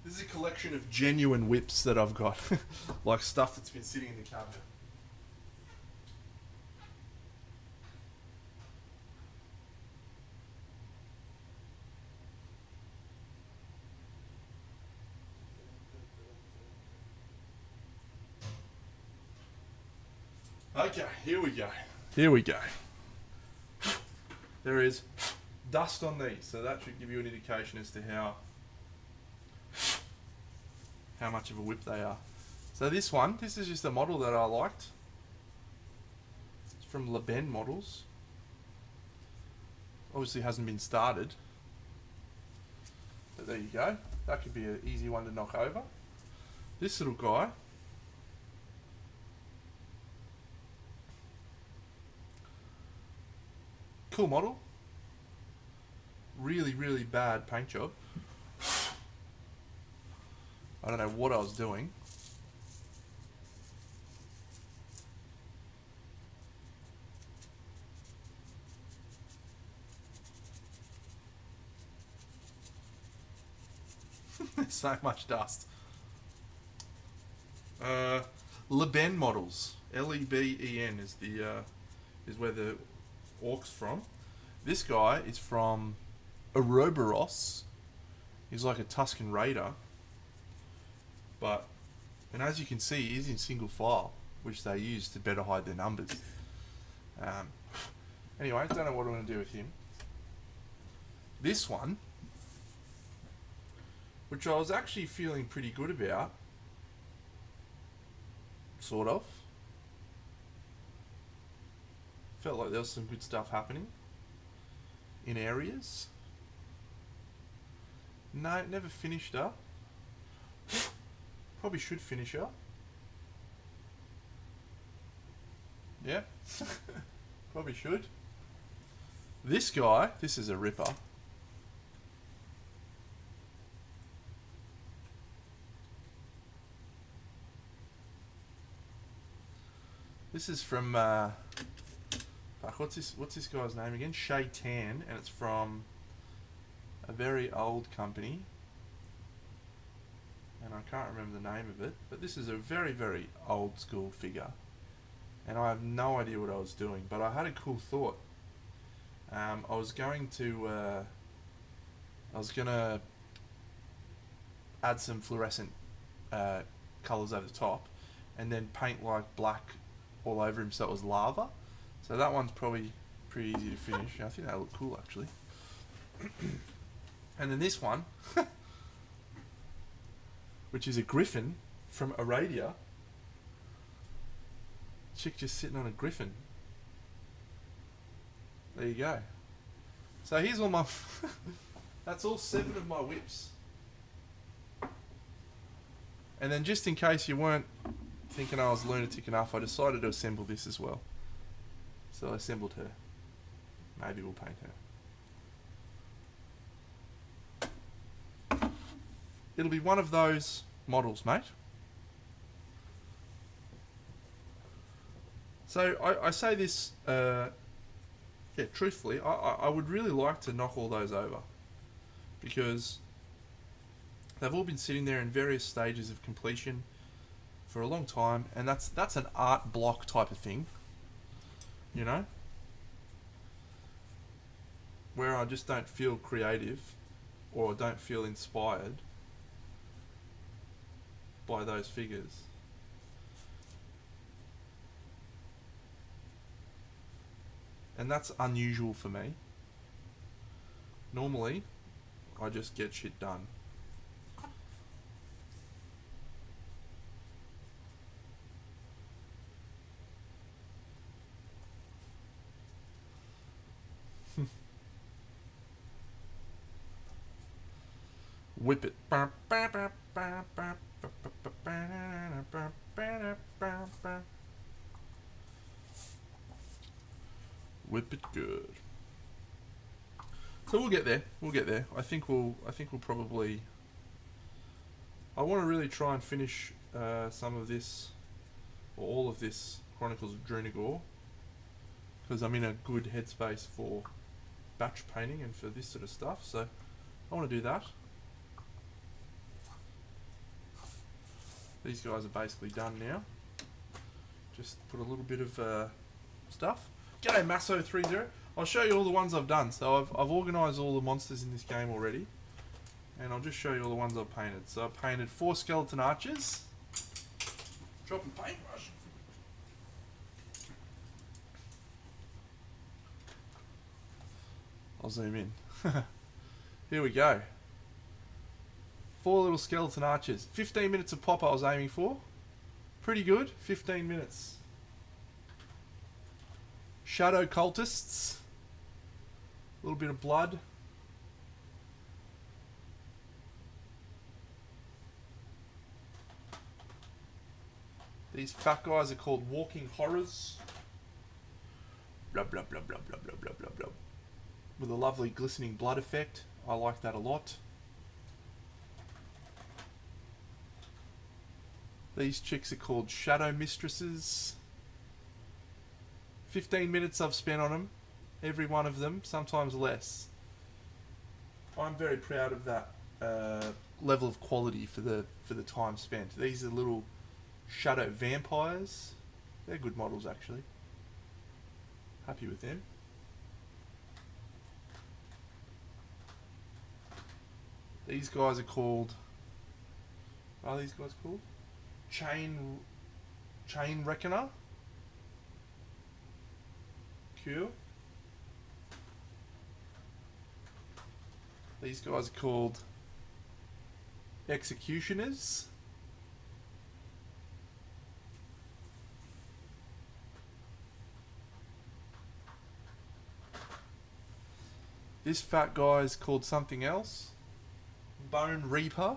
This is a collection of genuine whips that I've got, like stuff that's been sitting in the cabinet. Okay, here we go. There is dust on these, so that should give you an indication as to how much of a whip they are. So this is just a model that I liked. It's from Laben Models. Obviously hasn't been started, but there you go. That could be an easy one to knock over. This little guy, cool model. Really, really bad paint job. I don't know what I was doing. There's so much dust. Leben Models. Leben is the is where the orc's from. This guy is from Ouroboros. He's like a Tuscan Raider. And as you can see, he is in single file, which they use to better hide their numbers. Anyway, I don't know what I'm going to do with him. This one, which I was actually feeling pretty good about, sort of. Felt like there was some good stuff happening in areas. No, it never finished up. Probably should finish up. Yeah. Probably should. This guy, this is a ripper. This is from what's this guy's name again? Shay Tan, and it's from a very old company. And I can't remember the name of it, but this is a very, very old school figure, and I have no idea what I was doing, but I had a cool thought. I was going to add some fluorescent colours over the top, and then paint like black all over him so it was lava. So that one's probably pretty easy to finish. I think that looked cool actually. And then this one. Which is a griffin from Arabia. Chick just sitting on a griffin. There you go. So here's all my... That's all 7 of my whips. And then just in case you weren't thinking I was lunatic enough, I decided to assemble this as well. So I assembled her. Maybe we'll paint her. it'll be one of those models, mate. So I say this, truthfully, I would really like to knock all those over, because they've all been sitting there in various stages of completion for a long time, and that's an art block type of thing, you know, where I just don't feel creative or don't feel inspired by those figures. And that's unusual for me. Normally, I just get shit done. Whip it. Whip it good. So we'll get there. We'll get there. I think we'll probably. I want to really try and finish some of this, or all of this Chronicles of Drunagor, because I'm in a good headspace for batch painting and for this sort of stuff. So I want to do that. These guys are basically done now. Just put a little bit of stuff. G'day Masso30. I'll show you all the ones I've done. So I've organised all the monsters in this game already, and I'll just show you all the ones I've painted. So I've painted 4 skeleton archers. Dropping paintbrush. I'll zoom in. Here we go. 4 little skeleton archers. 15 minutes of pop I was aiming for. Pretty good. 15 minutes. Shadow cultists. A little bit of blood. These fat guys are called walking horrors. Blah blah blah blah blah blah blah blah blah. With a lovely glistening blood effect. I like that a lot. These chicks are called shadow mistresses. 15 minutes I've spent on them. Every one of them, sometimes less. I'm very proud of that level of quality for the time spent. These are little shadow vampires. They're good models actually. Happy with them. These guys are called. What are these guys called? Chain Reckoner. Cool. These guys are called Executioners. This fat guy is called something else. Bone Reaper.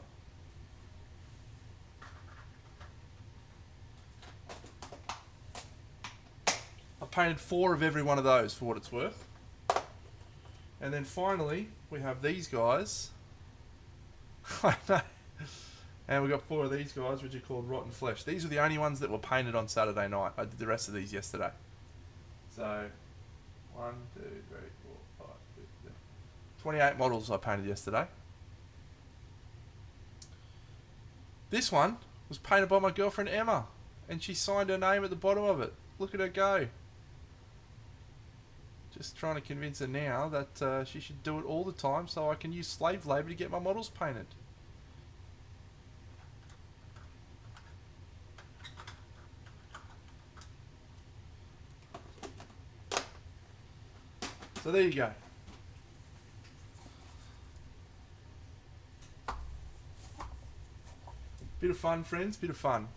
I painted 4 of every one of those for what it's worth. And then finally, we have these guys. I know. And we've got 4 of these guys, which are called Rotten Flesh. These are the only ones that were painted on Saturday night. I did the rest of these yesterday. So, 1, 2, 3, 4, 5, 6, 7. 28 models I painted yesterday. This one was painted by my girlfriend Emma, and she signed her name at the bottom of it. Look at her go. Just trying to convince her now that she should do it all the time so I can use slave labour to get my models painted. So there you go. Bit of fun, friends, bit of fun.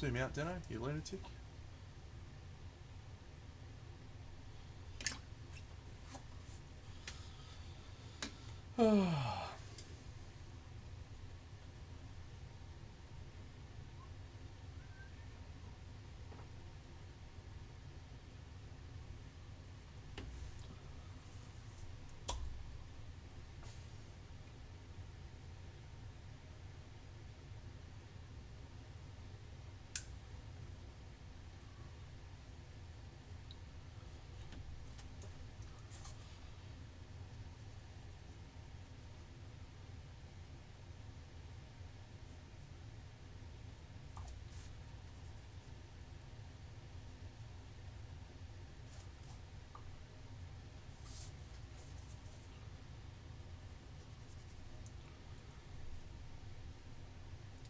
Zoom out, Deno, you lunatic.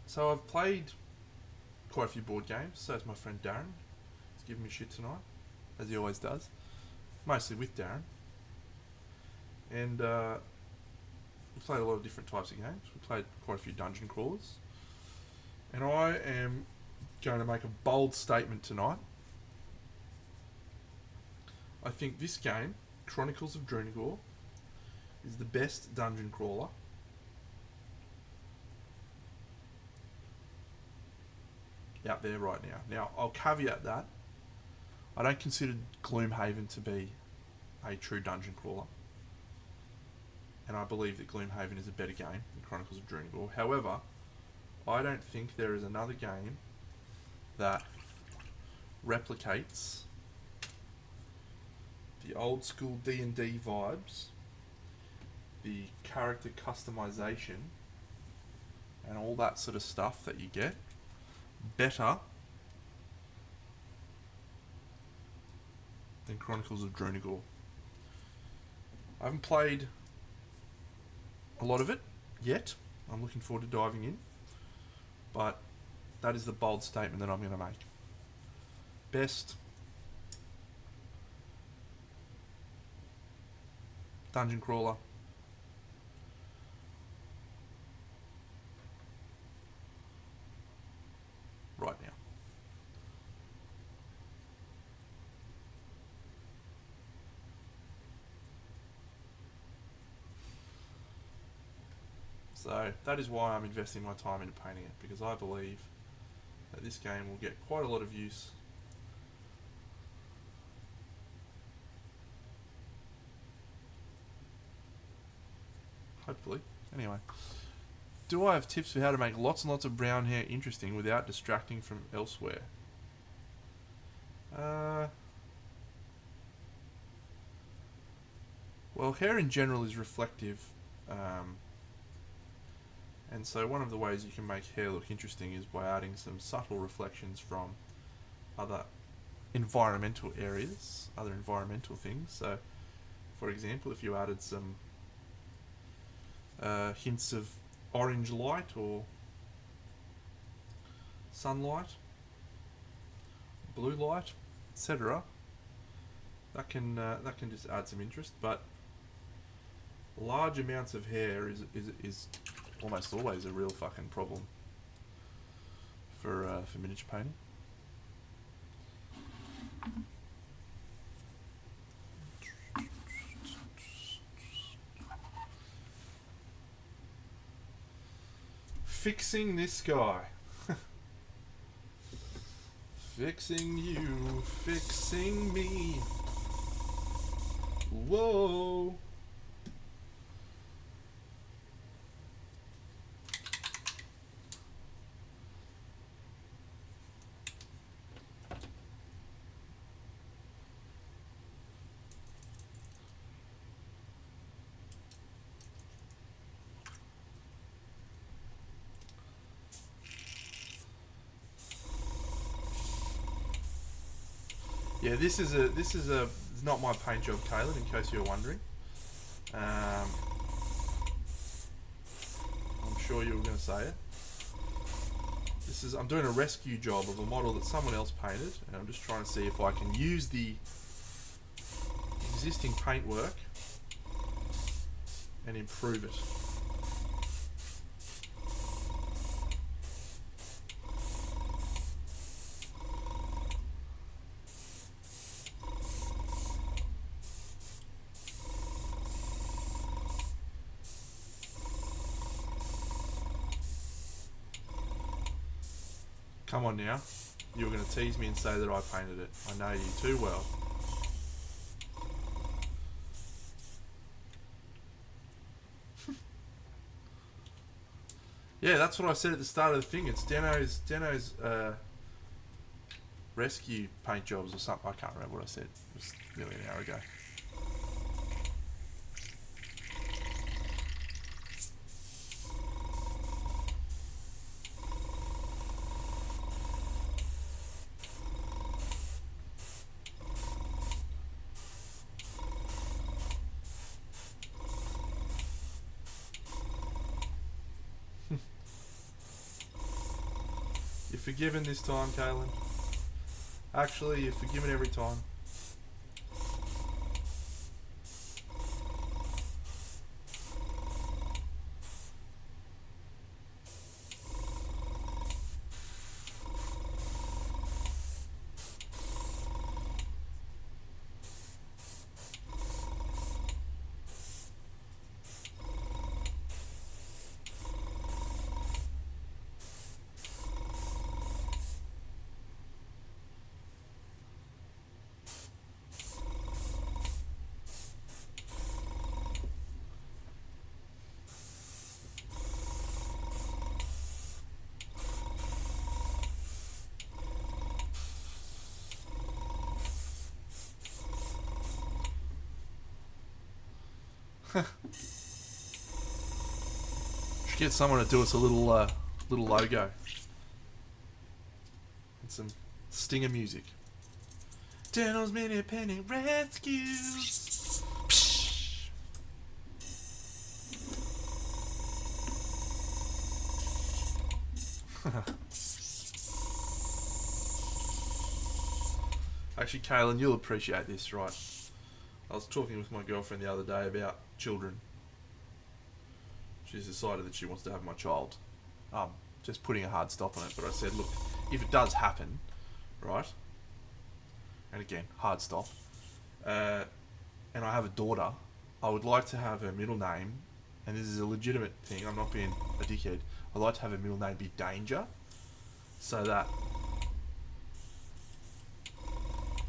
So I've played quite a few board games. So is my friend Darren. He's giving me shit tonight, as he always does. Mostly with Darren. And we played a lot of different types of games. We played quite a few dungeon crawlers. And I am going to make a bold statement tonight. I think this game, Chronicles of Drunagor, is the best dungeon crawler out there right now. Now, I'll caveat that. I don't consider Gloomhaven to be a true dungeon crawler. And I believe that Gloomhaven is a better game than Chronicles of Drunagor. However, I don't think there is another game that replicates the old school D&D vibes, the character customization, and all that sort of stuff that you get better than Chronicles of Drunagor. I haven't played a lot of it yet. I'm looking forward to diving in. But that is the bold statement that I'm going to make. Best dungeon crawler right now. So that is why I'm investing my time into painting it, because I believe that this game will get quite a lot of use. Hopefully. Anyway. Do I have tips for how to make lots and lots of brown hair interesting without distracting from elsewhere? Well, hair in general is reflective. And so one of the ways you can make hair look interesting is by adding some subtle reflections from other environmental areas, other environmental things. So, for example, if you added some hints of orange light or sunlight, blue light, etc., that can just add some interest. But large amounts of hair is almost always a real fucking problem for miniature painting. Fixing this guy. Fixing you, fixing me. Whoa. Yeah, this is it's not my paint job, Caleb, in case you're wondering. I'm sure you were going to say it. I'm doing a rescue job of a model that someone else painted, and I'm just trying to see if I can use the existing paintwork and improve it. Come on now. You were going to tease me and say that I painted it. I know you too well. Yeah, that's what I said at the start of the thing. It's Deno's rescue paint jobs or something. I can't remember what I said. It was nearly an hour ago. You're forgiven this time, Kaylin. Actually, you're forgiven every time. Should get someone to do us a little logo and some stinger music. Deno's Mini Penny Rescues. Actually, Kaylin, you'll appreciate this, right? I was talking with my girlfriend the other day about children. She's decided that she wants to have my child. Just putting a hard stop on it. But I said, look, if it does happen, right? And again, hard stop. And I have a daughter. I would like to have her middle name, and this is a legitimate thing. I'm not being a dickhead. I'd like to have her middle name be Danger, so that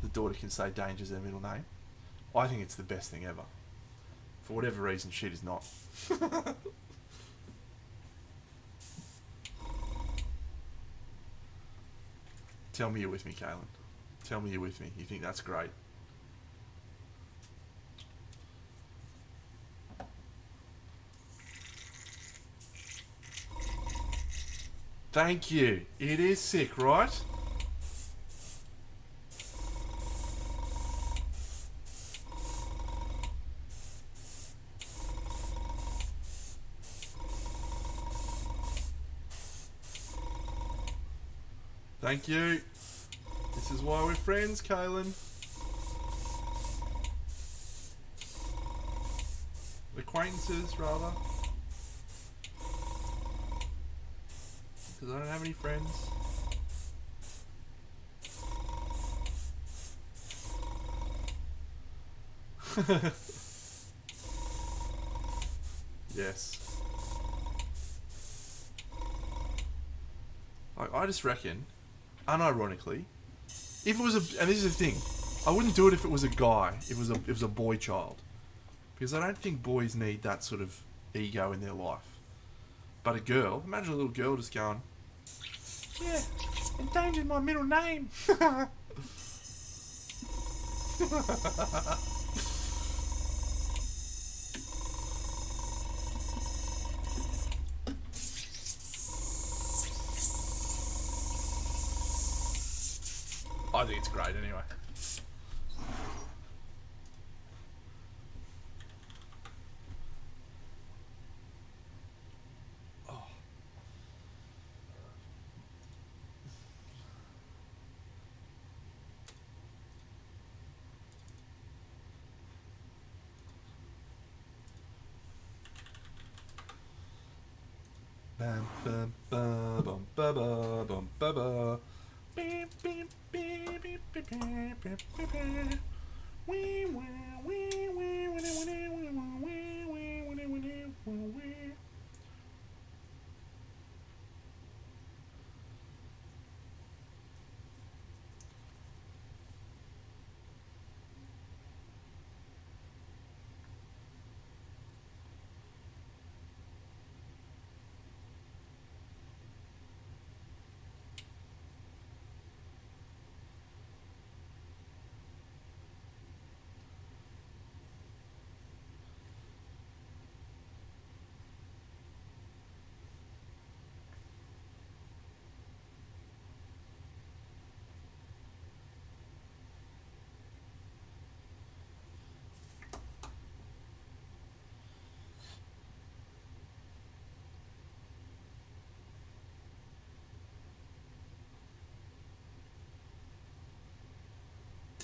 the daughter can say Danger's their middle name. I think it's the best thing ever. For whatever reason, she does not. Tell me you're with me, Kaylin. Tell me you're with me. You think that's great. Thank you. It is sick, right? Thank you. This is why we're friends, Kaylin. Acquaintances, rather. Because I don't have any friends. Yes. I just reckon, unironically, if it was and this is the thing, I wouldn't do it if it was a guy. If it was a boy child, because I don't think boys need that sort of ego in their life. But a girl, imagine a little girl just going, "Yeah, endangered my middle name." I think it's great anyway. Oh. Bum bum ba bum ba ba bum ba ba. Beep beep beep beep beep beep beep beep. Wee wee wee wee wee wee wee wee wee wee.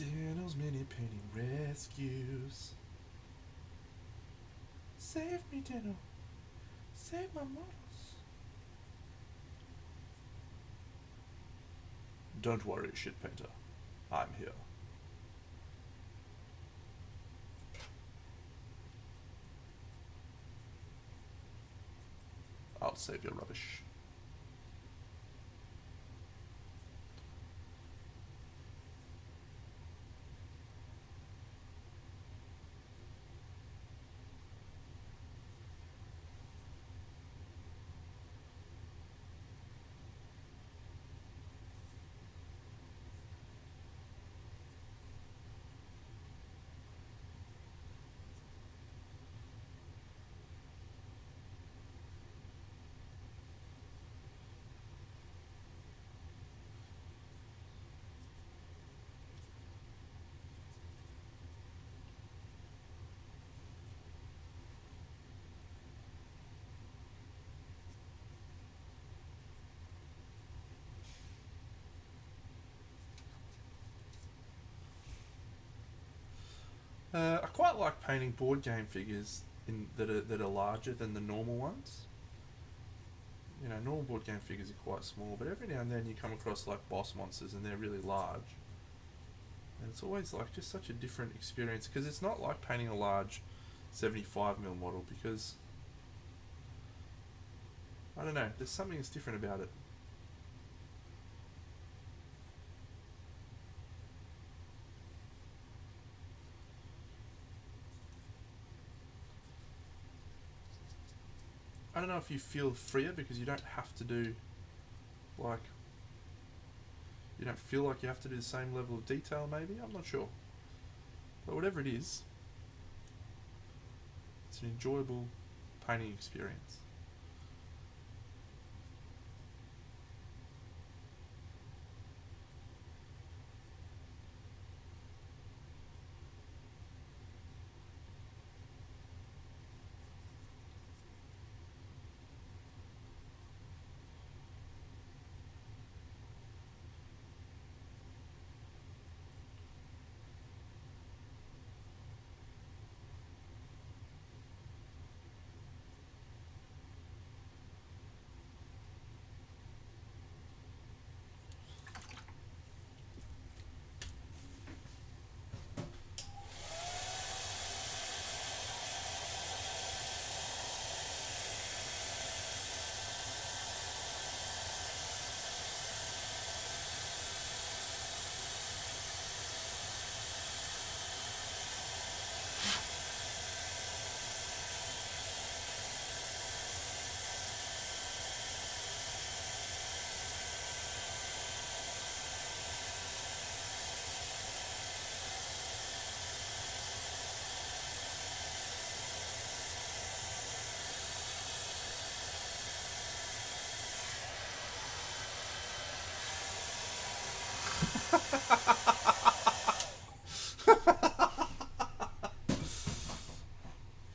Daniel's mini painting rescues. Save me, Daniel. Save my models. Don't worry, shit painter. I'm here. I'll save your rubbish. I quite like painting board game figures that are larger than the normal ones. You know, normal board game figures are quite small, but every now and then you come across like boss monsters and they're really large. And it's always like just such a different experience because it's not like painting a large 75mm model because I don't know, there's something that's different about it. I don't know if you feel freer because you don't have to do like you don't feel like you have to do the same level of detail maybe, I'm not sure. But whatever it is, it's an enjoyable painting experience.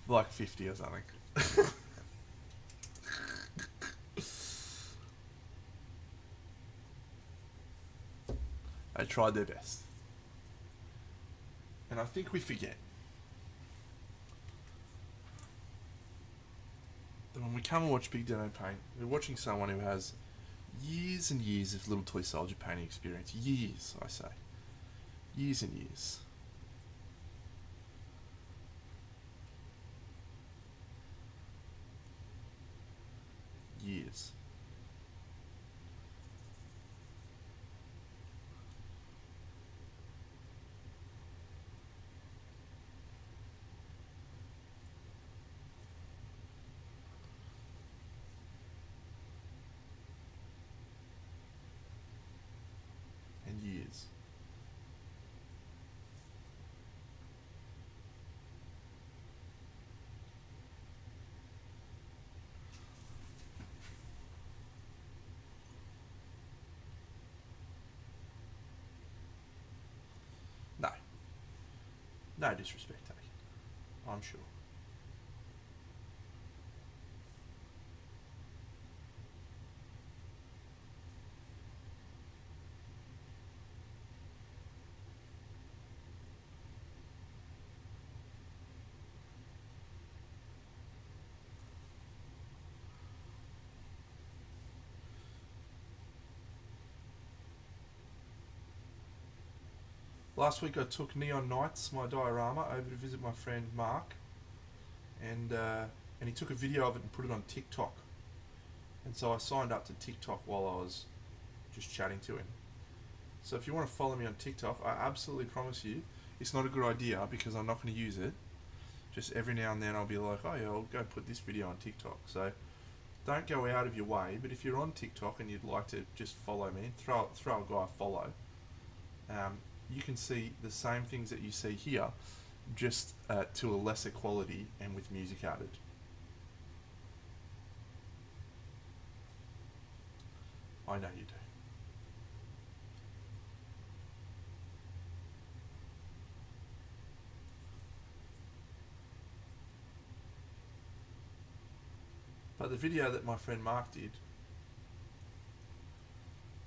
Like 50 or something. They tried their best. And I think we forget that when we come and watch Big Demo paint, we're watching someone who has years and years of little toy soldier painting experience. Years, I say. Years and years. Years. And years. No. No disrespect taken. I'm sure. Last week I took Neon Nights, my diorama, over to visit my friend Mark, and he took a video of it and put it on TikTok. And so I signed up to TikTok while I was just chatting to him. So if you want to follow me on TikTok, I absolutely promise you, it's not a good idea because I'm not going to use it. Just every now and then I'll be like, oh yeah, I'll go put this video on TikTok. So don't go out of your way, but if you're on TikTok and you'd like to just follow me, throw a guy a follow. You can see the same things that you see here, just to a lesser quality and with music added. I know you do. But the video that my friend Mark did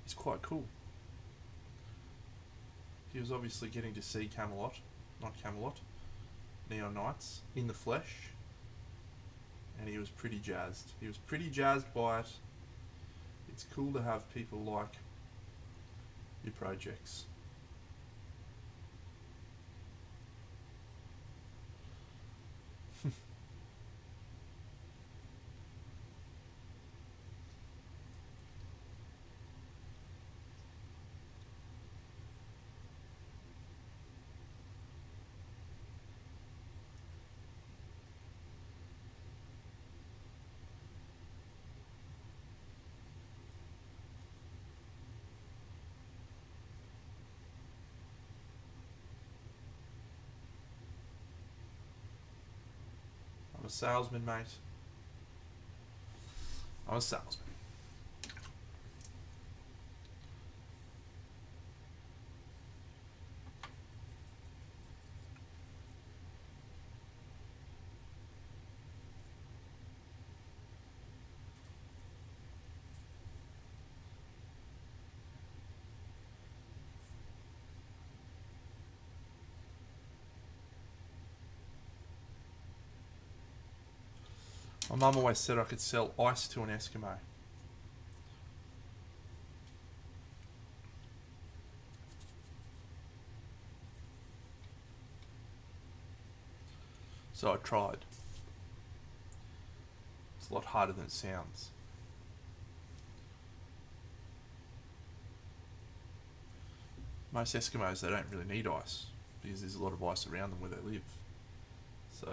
is quite cool. He was obviously getting to see Neon Nights, in the flesh, and he was pretty jazzed. He was pretty jazzed by it. It's cool to have people like your projects. I'm a salesman, mate. I'm a salesman. My mum always said I could sell ice to an Eskimo. So I tried. It's a lot harder than it sounds. Most Eskimos, they don't really need ice because there's a lot of ice around them where they live. So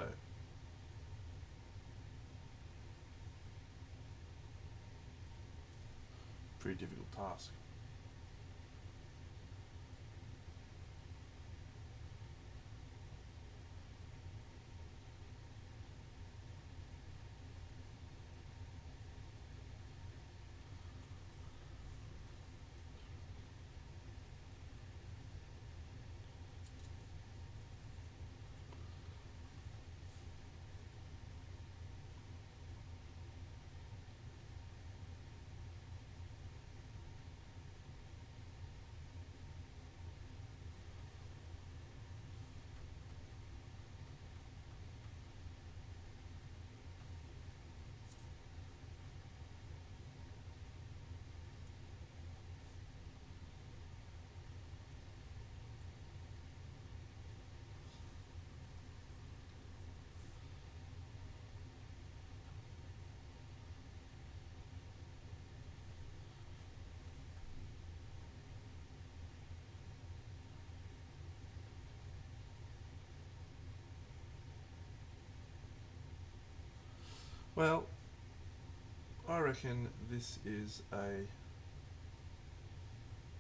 pretty difficult task. Well, I reckon this is a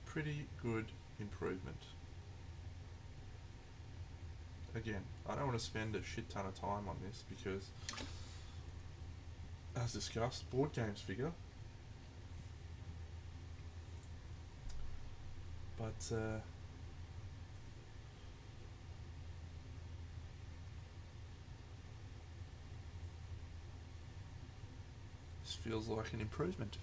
pretty good improvement. Again, I don't want to spend a shit ton of time on this because, as discussed, board games figure. But this feels like an improvement.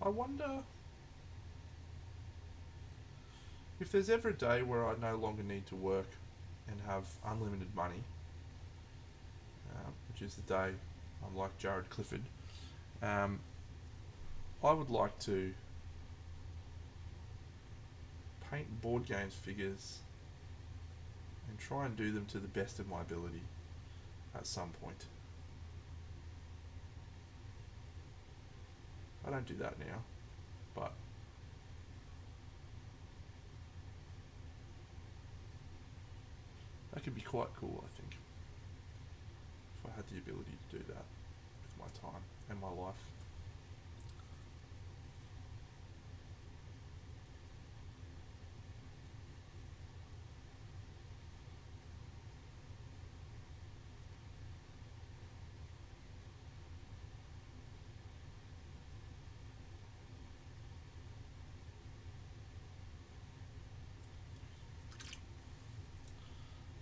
I wonder if there's ever a day where I no longer need to work and have unlimited money, which is the day I'm like Jared Clifford. I would like to paint board games figures and try and do them to the best of my ability at some point. I don't do that now, but that could be quite cool, I think, if I had the ability to do that with my time and my life.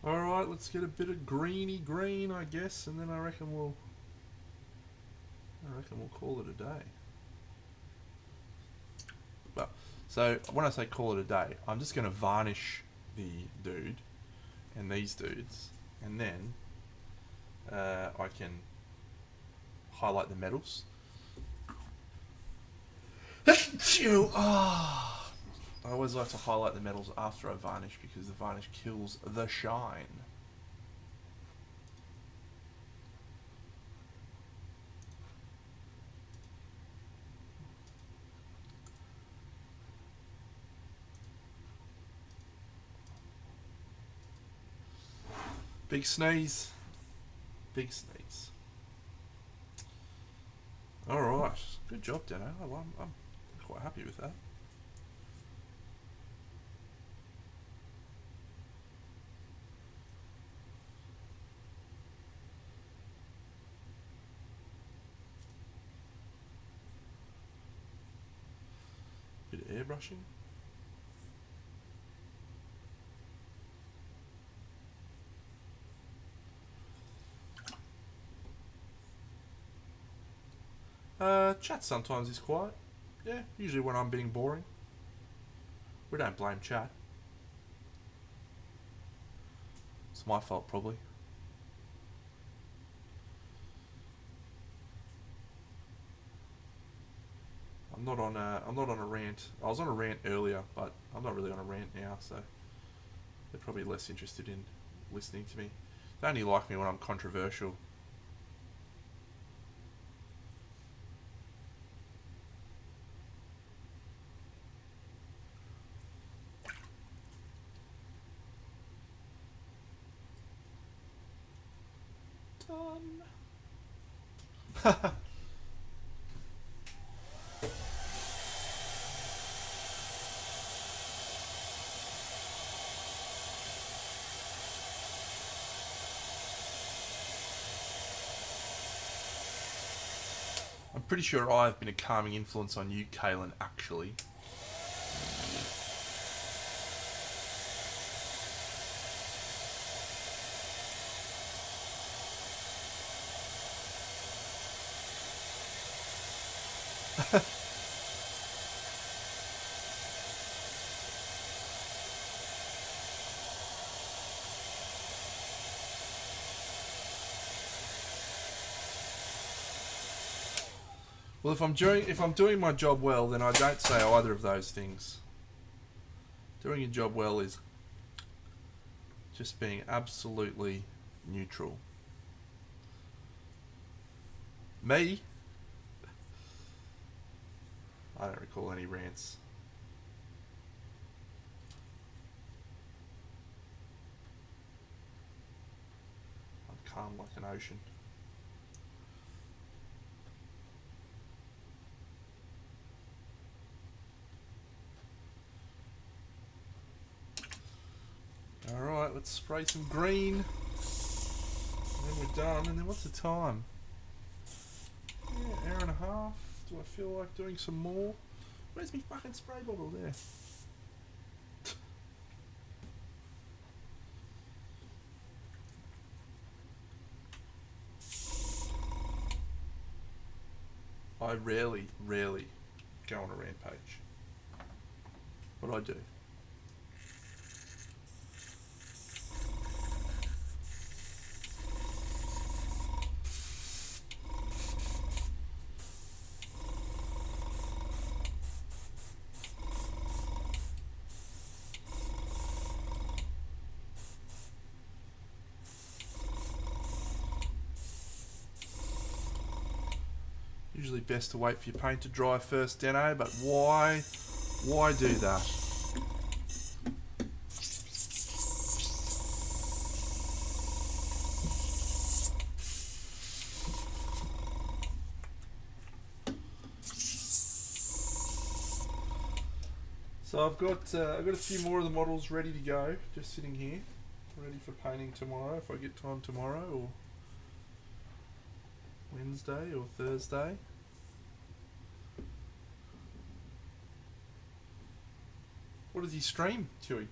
Alright, let's get a bit of greeny green, I guess, and then I reckon we'll call it a day. Well, so when I say call it a day, I'm just going to varnish the dude and these dudes, and then I can highlight the metals. I always like to highlight the metals after I varnish because the varnish kills the shine. Big sneeze. Big sneeze. Alright. Good job, Dano. I'm quite happy with that. Bit of airbrushing. Chat sometimes is quiet. Yeah, usually when I'm being boring. We don't blame chat. It's my fault, probably. I'm not on a rant. I was on a rant earlier, but I'm not really on a rant now, so they're probably less interested in listening to me. They only like me when I'm controversial. Done. I'm pretty sure I've been a calming influence on you, Kaylin, actually. Well, if I'm doing my job well, then I don't say either of those things. Doing your job well is just being absolutely neutral. Me? I don't recall any rants. I'm calm like an ocean. Alright, let's spray some green. And then we're done. And then what's the time? Yeah, hour and a half. Do I feel like doing some more? Where's my fucking spray bottle there? I rarely go on a rampage. But I do. Usually best to wait for your paint to dry first, Deno, but why do that? So I've got a few more of the models ready to go, just sitting here, ready for painting tomorrow if I get time tomorrow, or Wednesday or Thursday. What does he stream, Chewy?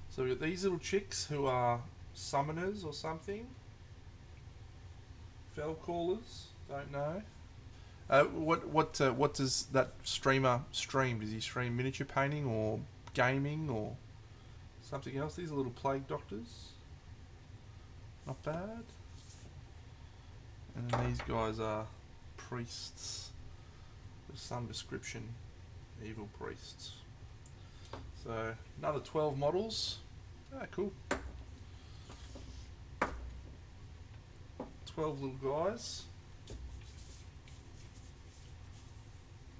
So we've got these little chicks who are summoners or something. Fell callers, don't know. What does that streamer stream? Does he stream miniature painting or gaming or something else? These are little plague doctors. Not bad. And then these guys are priests of some description. Evil priests. So another 12 models. Ah, cool. 12 little guys.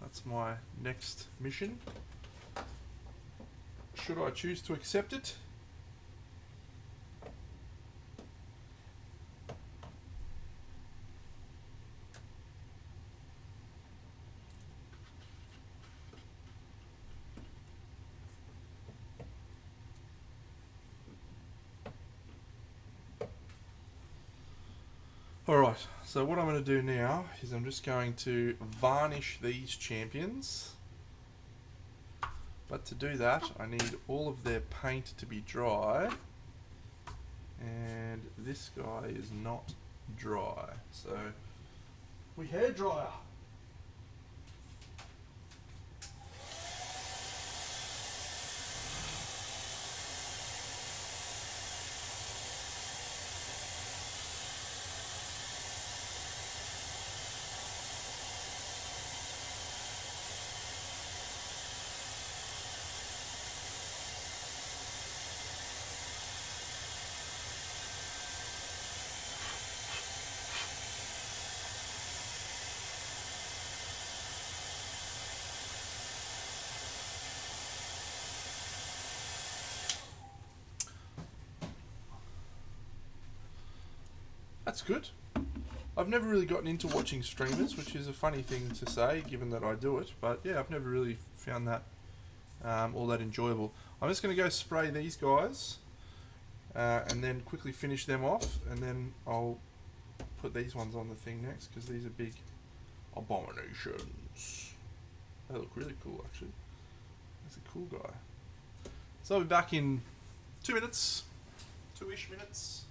That's my next mission. Should I choose to accept it? Alright, so what I'm going to do now is I'm just going to varnish these champions. But to do that, I need all of their paint to be dry. And this guy is not dry. So, we hair dryer. That's good. I've never really gotten into watching streamers, which is a funny thing to say, given that I do it. But yeah, I've never really found that all that enjoyable. I'm just going to go spray these guys, and then quickly finish them off, and then I'll put these ones on the thing next, because these are big abominations. They look really cool, actually. That's a cool guy. So I'll be back in 2 minutes, 2-ish minutes.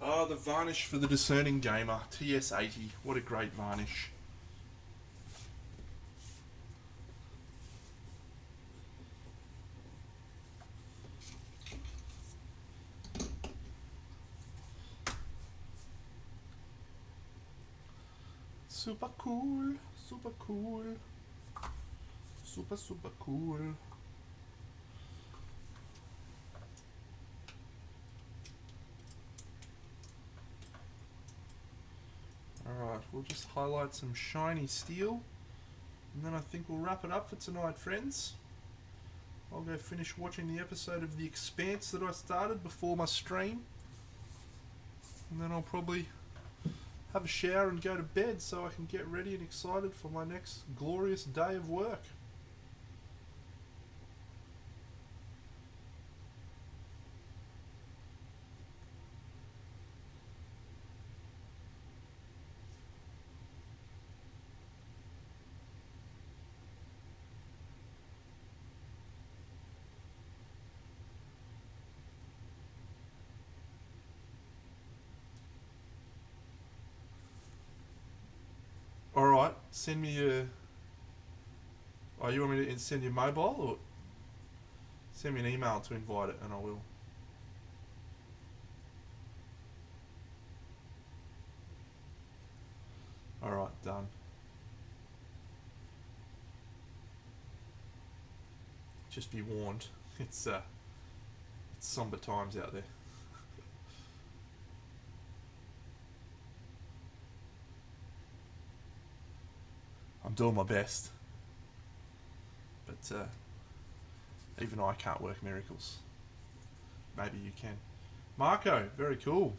Oh, the varnish for the discerning gamer, TS80. What a great varnish. Super cool. Super cool. Super, super cool. Alright, we'll just highlight some shiny steel. And then I think we'll wrap it up for tonight, friends. I'll go finish watching the episode of The Expanse that I started before my stream. And then I'll probably have a shower and go to bed so I can get ready and excited for my next glorious day of work. Alright, send me a... Oh, you want me to send you a mobile, or send me an email to invite it and I will. Alright, done. Just be warned, it's somber times out there. I'm doing my best, but even I can't work miracles. Maybe you can. Marco, very cool.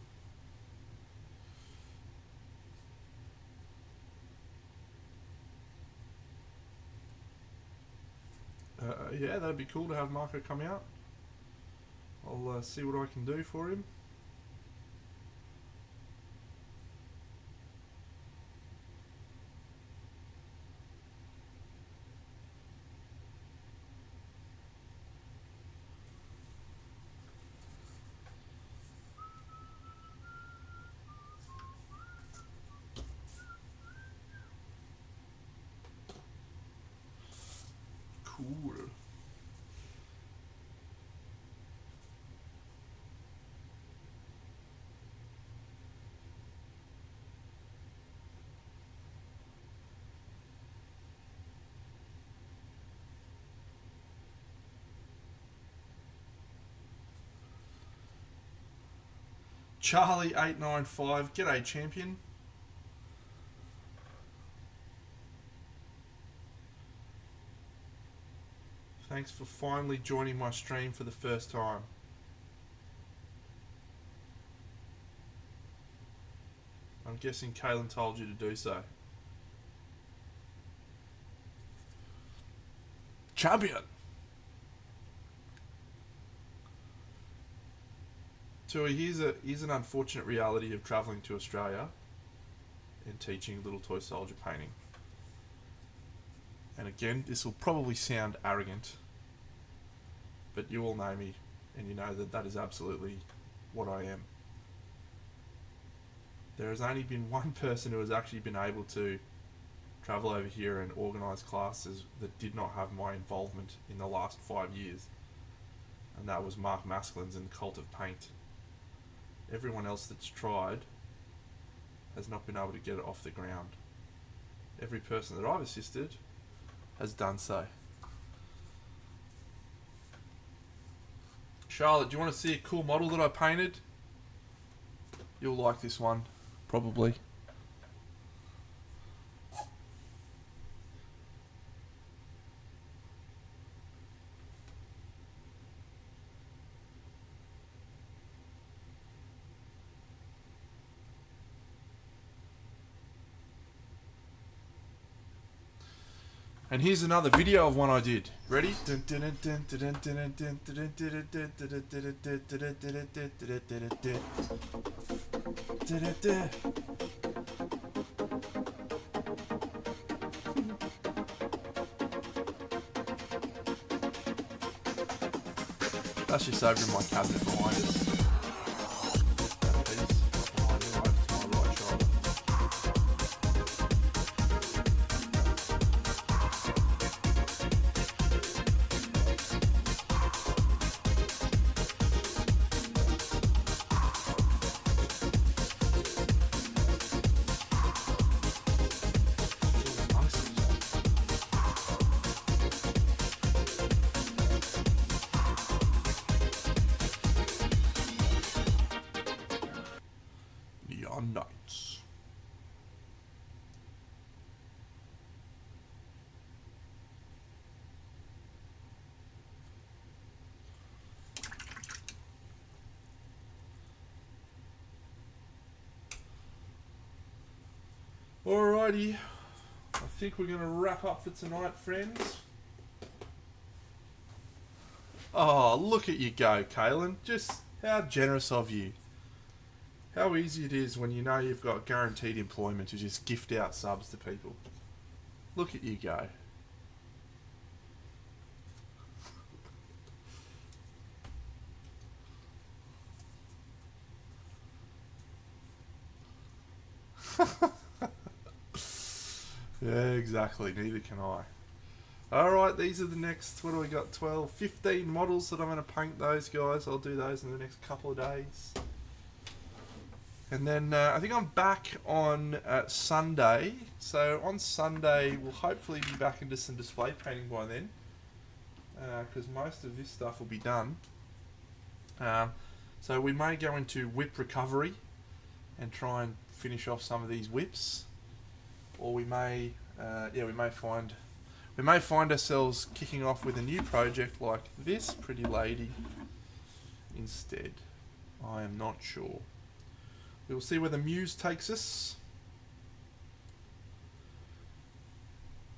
Yeah, that'd be cool to have Marco come out. I'll see what I can do for him. Cool. Charlie895, g'day champion. Thanks for finally joining my stream for the first time. I'm guessing Kaylin told you to do so. Champion! Tui, here's an unfortunate reality of travelling to Australia and teaching little toy soldier painting. And again, this will probably sound arrogant, but you all know me and you know that that is absolutely what I am. There has only been one person who has actually been able to travel over here and organise classes that did not have my involvement in the last 5 years, and that was Mark Masklins and Cult of Paint. Everyone else that's tried has not been able to get it off the ground. Every person that I've assisted has done so. Charlotte, do you want to see a cool model that I painted? You'll like this one, probably. And here's another video of one I did. Ready? That's just over in my cabinet behind us. Alrighty, I think we're going to wrap up for tonight, friends. Oh, look at you go, Kaylin. Just how generous of you. How easy it is when you know you've got guaranteed employment to just gift out subs to people. Look at you go. Yeah, exactly. Neither can I. Alright, these are the next, what do we got, 12, 15 models that I'm going to paint those guys. I'll do those in the next couple of days. And then I think I'm back on Sunday. So on Sunday, we'll hopefully be back into some display painting by then. Because most of this stuff will be done. So we may go into whip recovery and try and finish off some of these whips. Or we may, we may find ourselves kicking off with a new project like this pretty lady instead. I am not sure. We'll see where the muse takes us.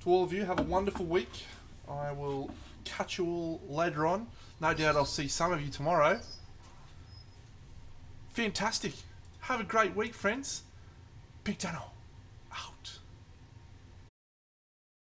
To all of you, have a wonderful week. I will catch you all later on. No doubt I'll see some of you tomorrow. Fantastic. Have a great week, friends. Big tunnel.